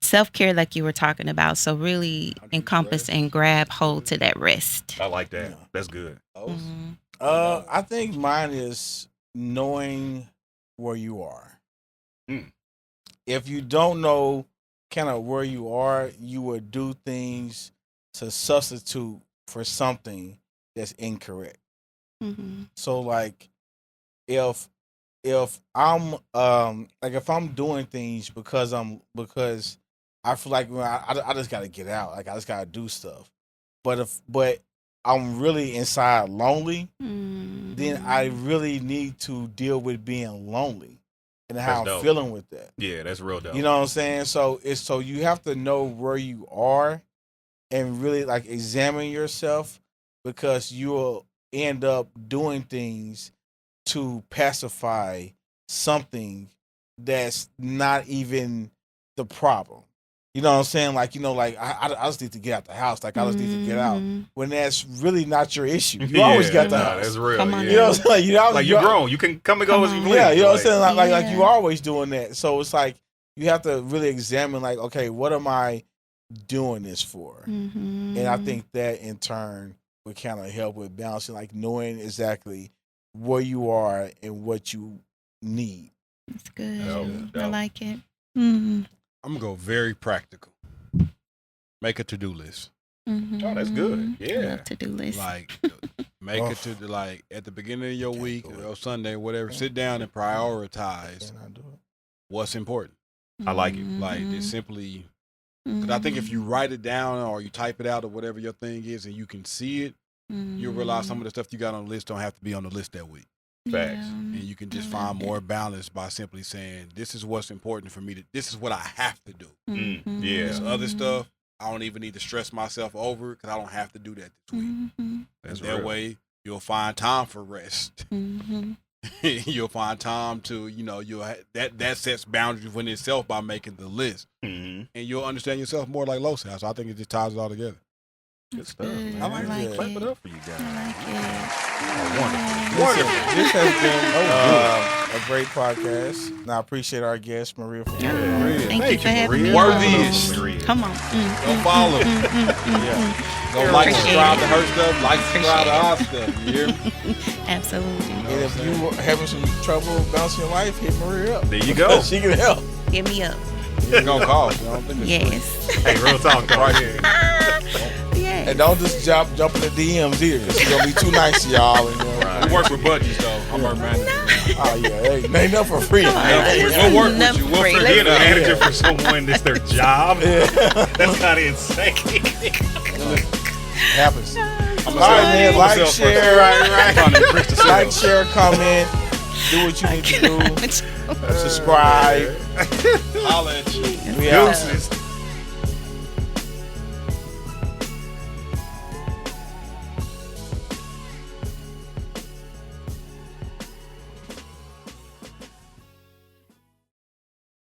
self-care like you were talking about. So really encompass and grab hold to that rest. I like that. Yeah. That's good. Mhm. I think mine is knowing where you are. Mm. If you don't know kind of where you are, you will do things to substitute for something that's incorrect. Mhm. So like if I'm if I'm doing things because I feel like I just gotta get out, like I just gotta do stuff. But I'm really inside lonely, Mhm. then I really need to deal with being lonely and how That's I'm dope. feeling with that. Yeah, that's real dope. You know what I'm saying? So you have to know where you are and really like examine yourself, because you'll end up doing things to pacify something that's not even the problem. You know what I'm saying? Like, I just need to get out the house. Like, I just need to get out. Mhm. When that's really not your issue. You always got the nah, house. That's real. Come on yeah. You know what I'm saying? Like you're grown. You can come and go Come as you on. please. Yeah, you know what I'm saying? Like Yeah. you always doing that. So it's like you have to really examine, like, okay, what am I doing this for? Mhm. And I think that in turn would kind of help with balancing, like knowing exactly where you are and what you need. It's good. Dope, I dope. like it. Mhm. I'm gonna go very practical. Make a to-do list. Mhm. Oh, that's good. I Yeah. love to-do list. Like make it to like at the beginning of your Can't week do it. or Sunday, whatever. Sit down and prioritize Can I do it? what's important. I like it. Like Mm-hmm. it's simply because I think if you write it down or you type it out or whatever your thing is and you can see it, you'll realize some of the stuff you got on the list don't have to be on the list that week. Facts. And you can just I find love more it. balance by simply saying, this is what's important for me to, this is what I have to do. Mhm. yeah. This other stuff, I don't even need to stress myself over because I don't have to do that this week. Mhm. That's That real. way you'll find time for rest. Mhm. You'll find time to, that sets boundaries within itself by making the list. Mhm. And you'll understand yourself more like Lo said. So I think it just ties it all together. Good stuff, Good. man. I like it. Clap it up for you guys. I like it. Oh, wonderful. This has been a great podcast. And I appreciate our guest, Maria. For Yeah. Maria. Thank you for having me. Worthiest. Maria. Come on. Go follow. Yeah. Go like, Appreciate subscribe it. to her stuff, like, subscribe to our stuff. You hear me? Absolutely. And if you are having some trouble balancing your life, hit Maria up. There you go. She can help. Hit me up. You're going to call. You know, I don't think it's Yes. Hey, real talk though. Right here. Yes. And don't just jump in the DMs either, because she's going to be too nice to y'all. And, We work with budgets, though. I'm her manager now. oh, yeah. Hey, ain't nothing for free. Come on. We'll work with you. We'll Free. figure Being it a out. manager for someone that's their job, that's kind of insane. Happens. I'm All right, man. Like, myself share, I'm trying to increase the like, sales. share, comment. Do what you need to do. Subscribe. Holla at you. We out. Deuces.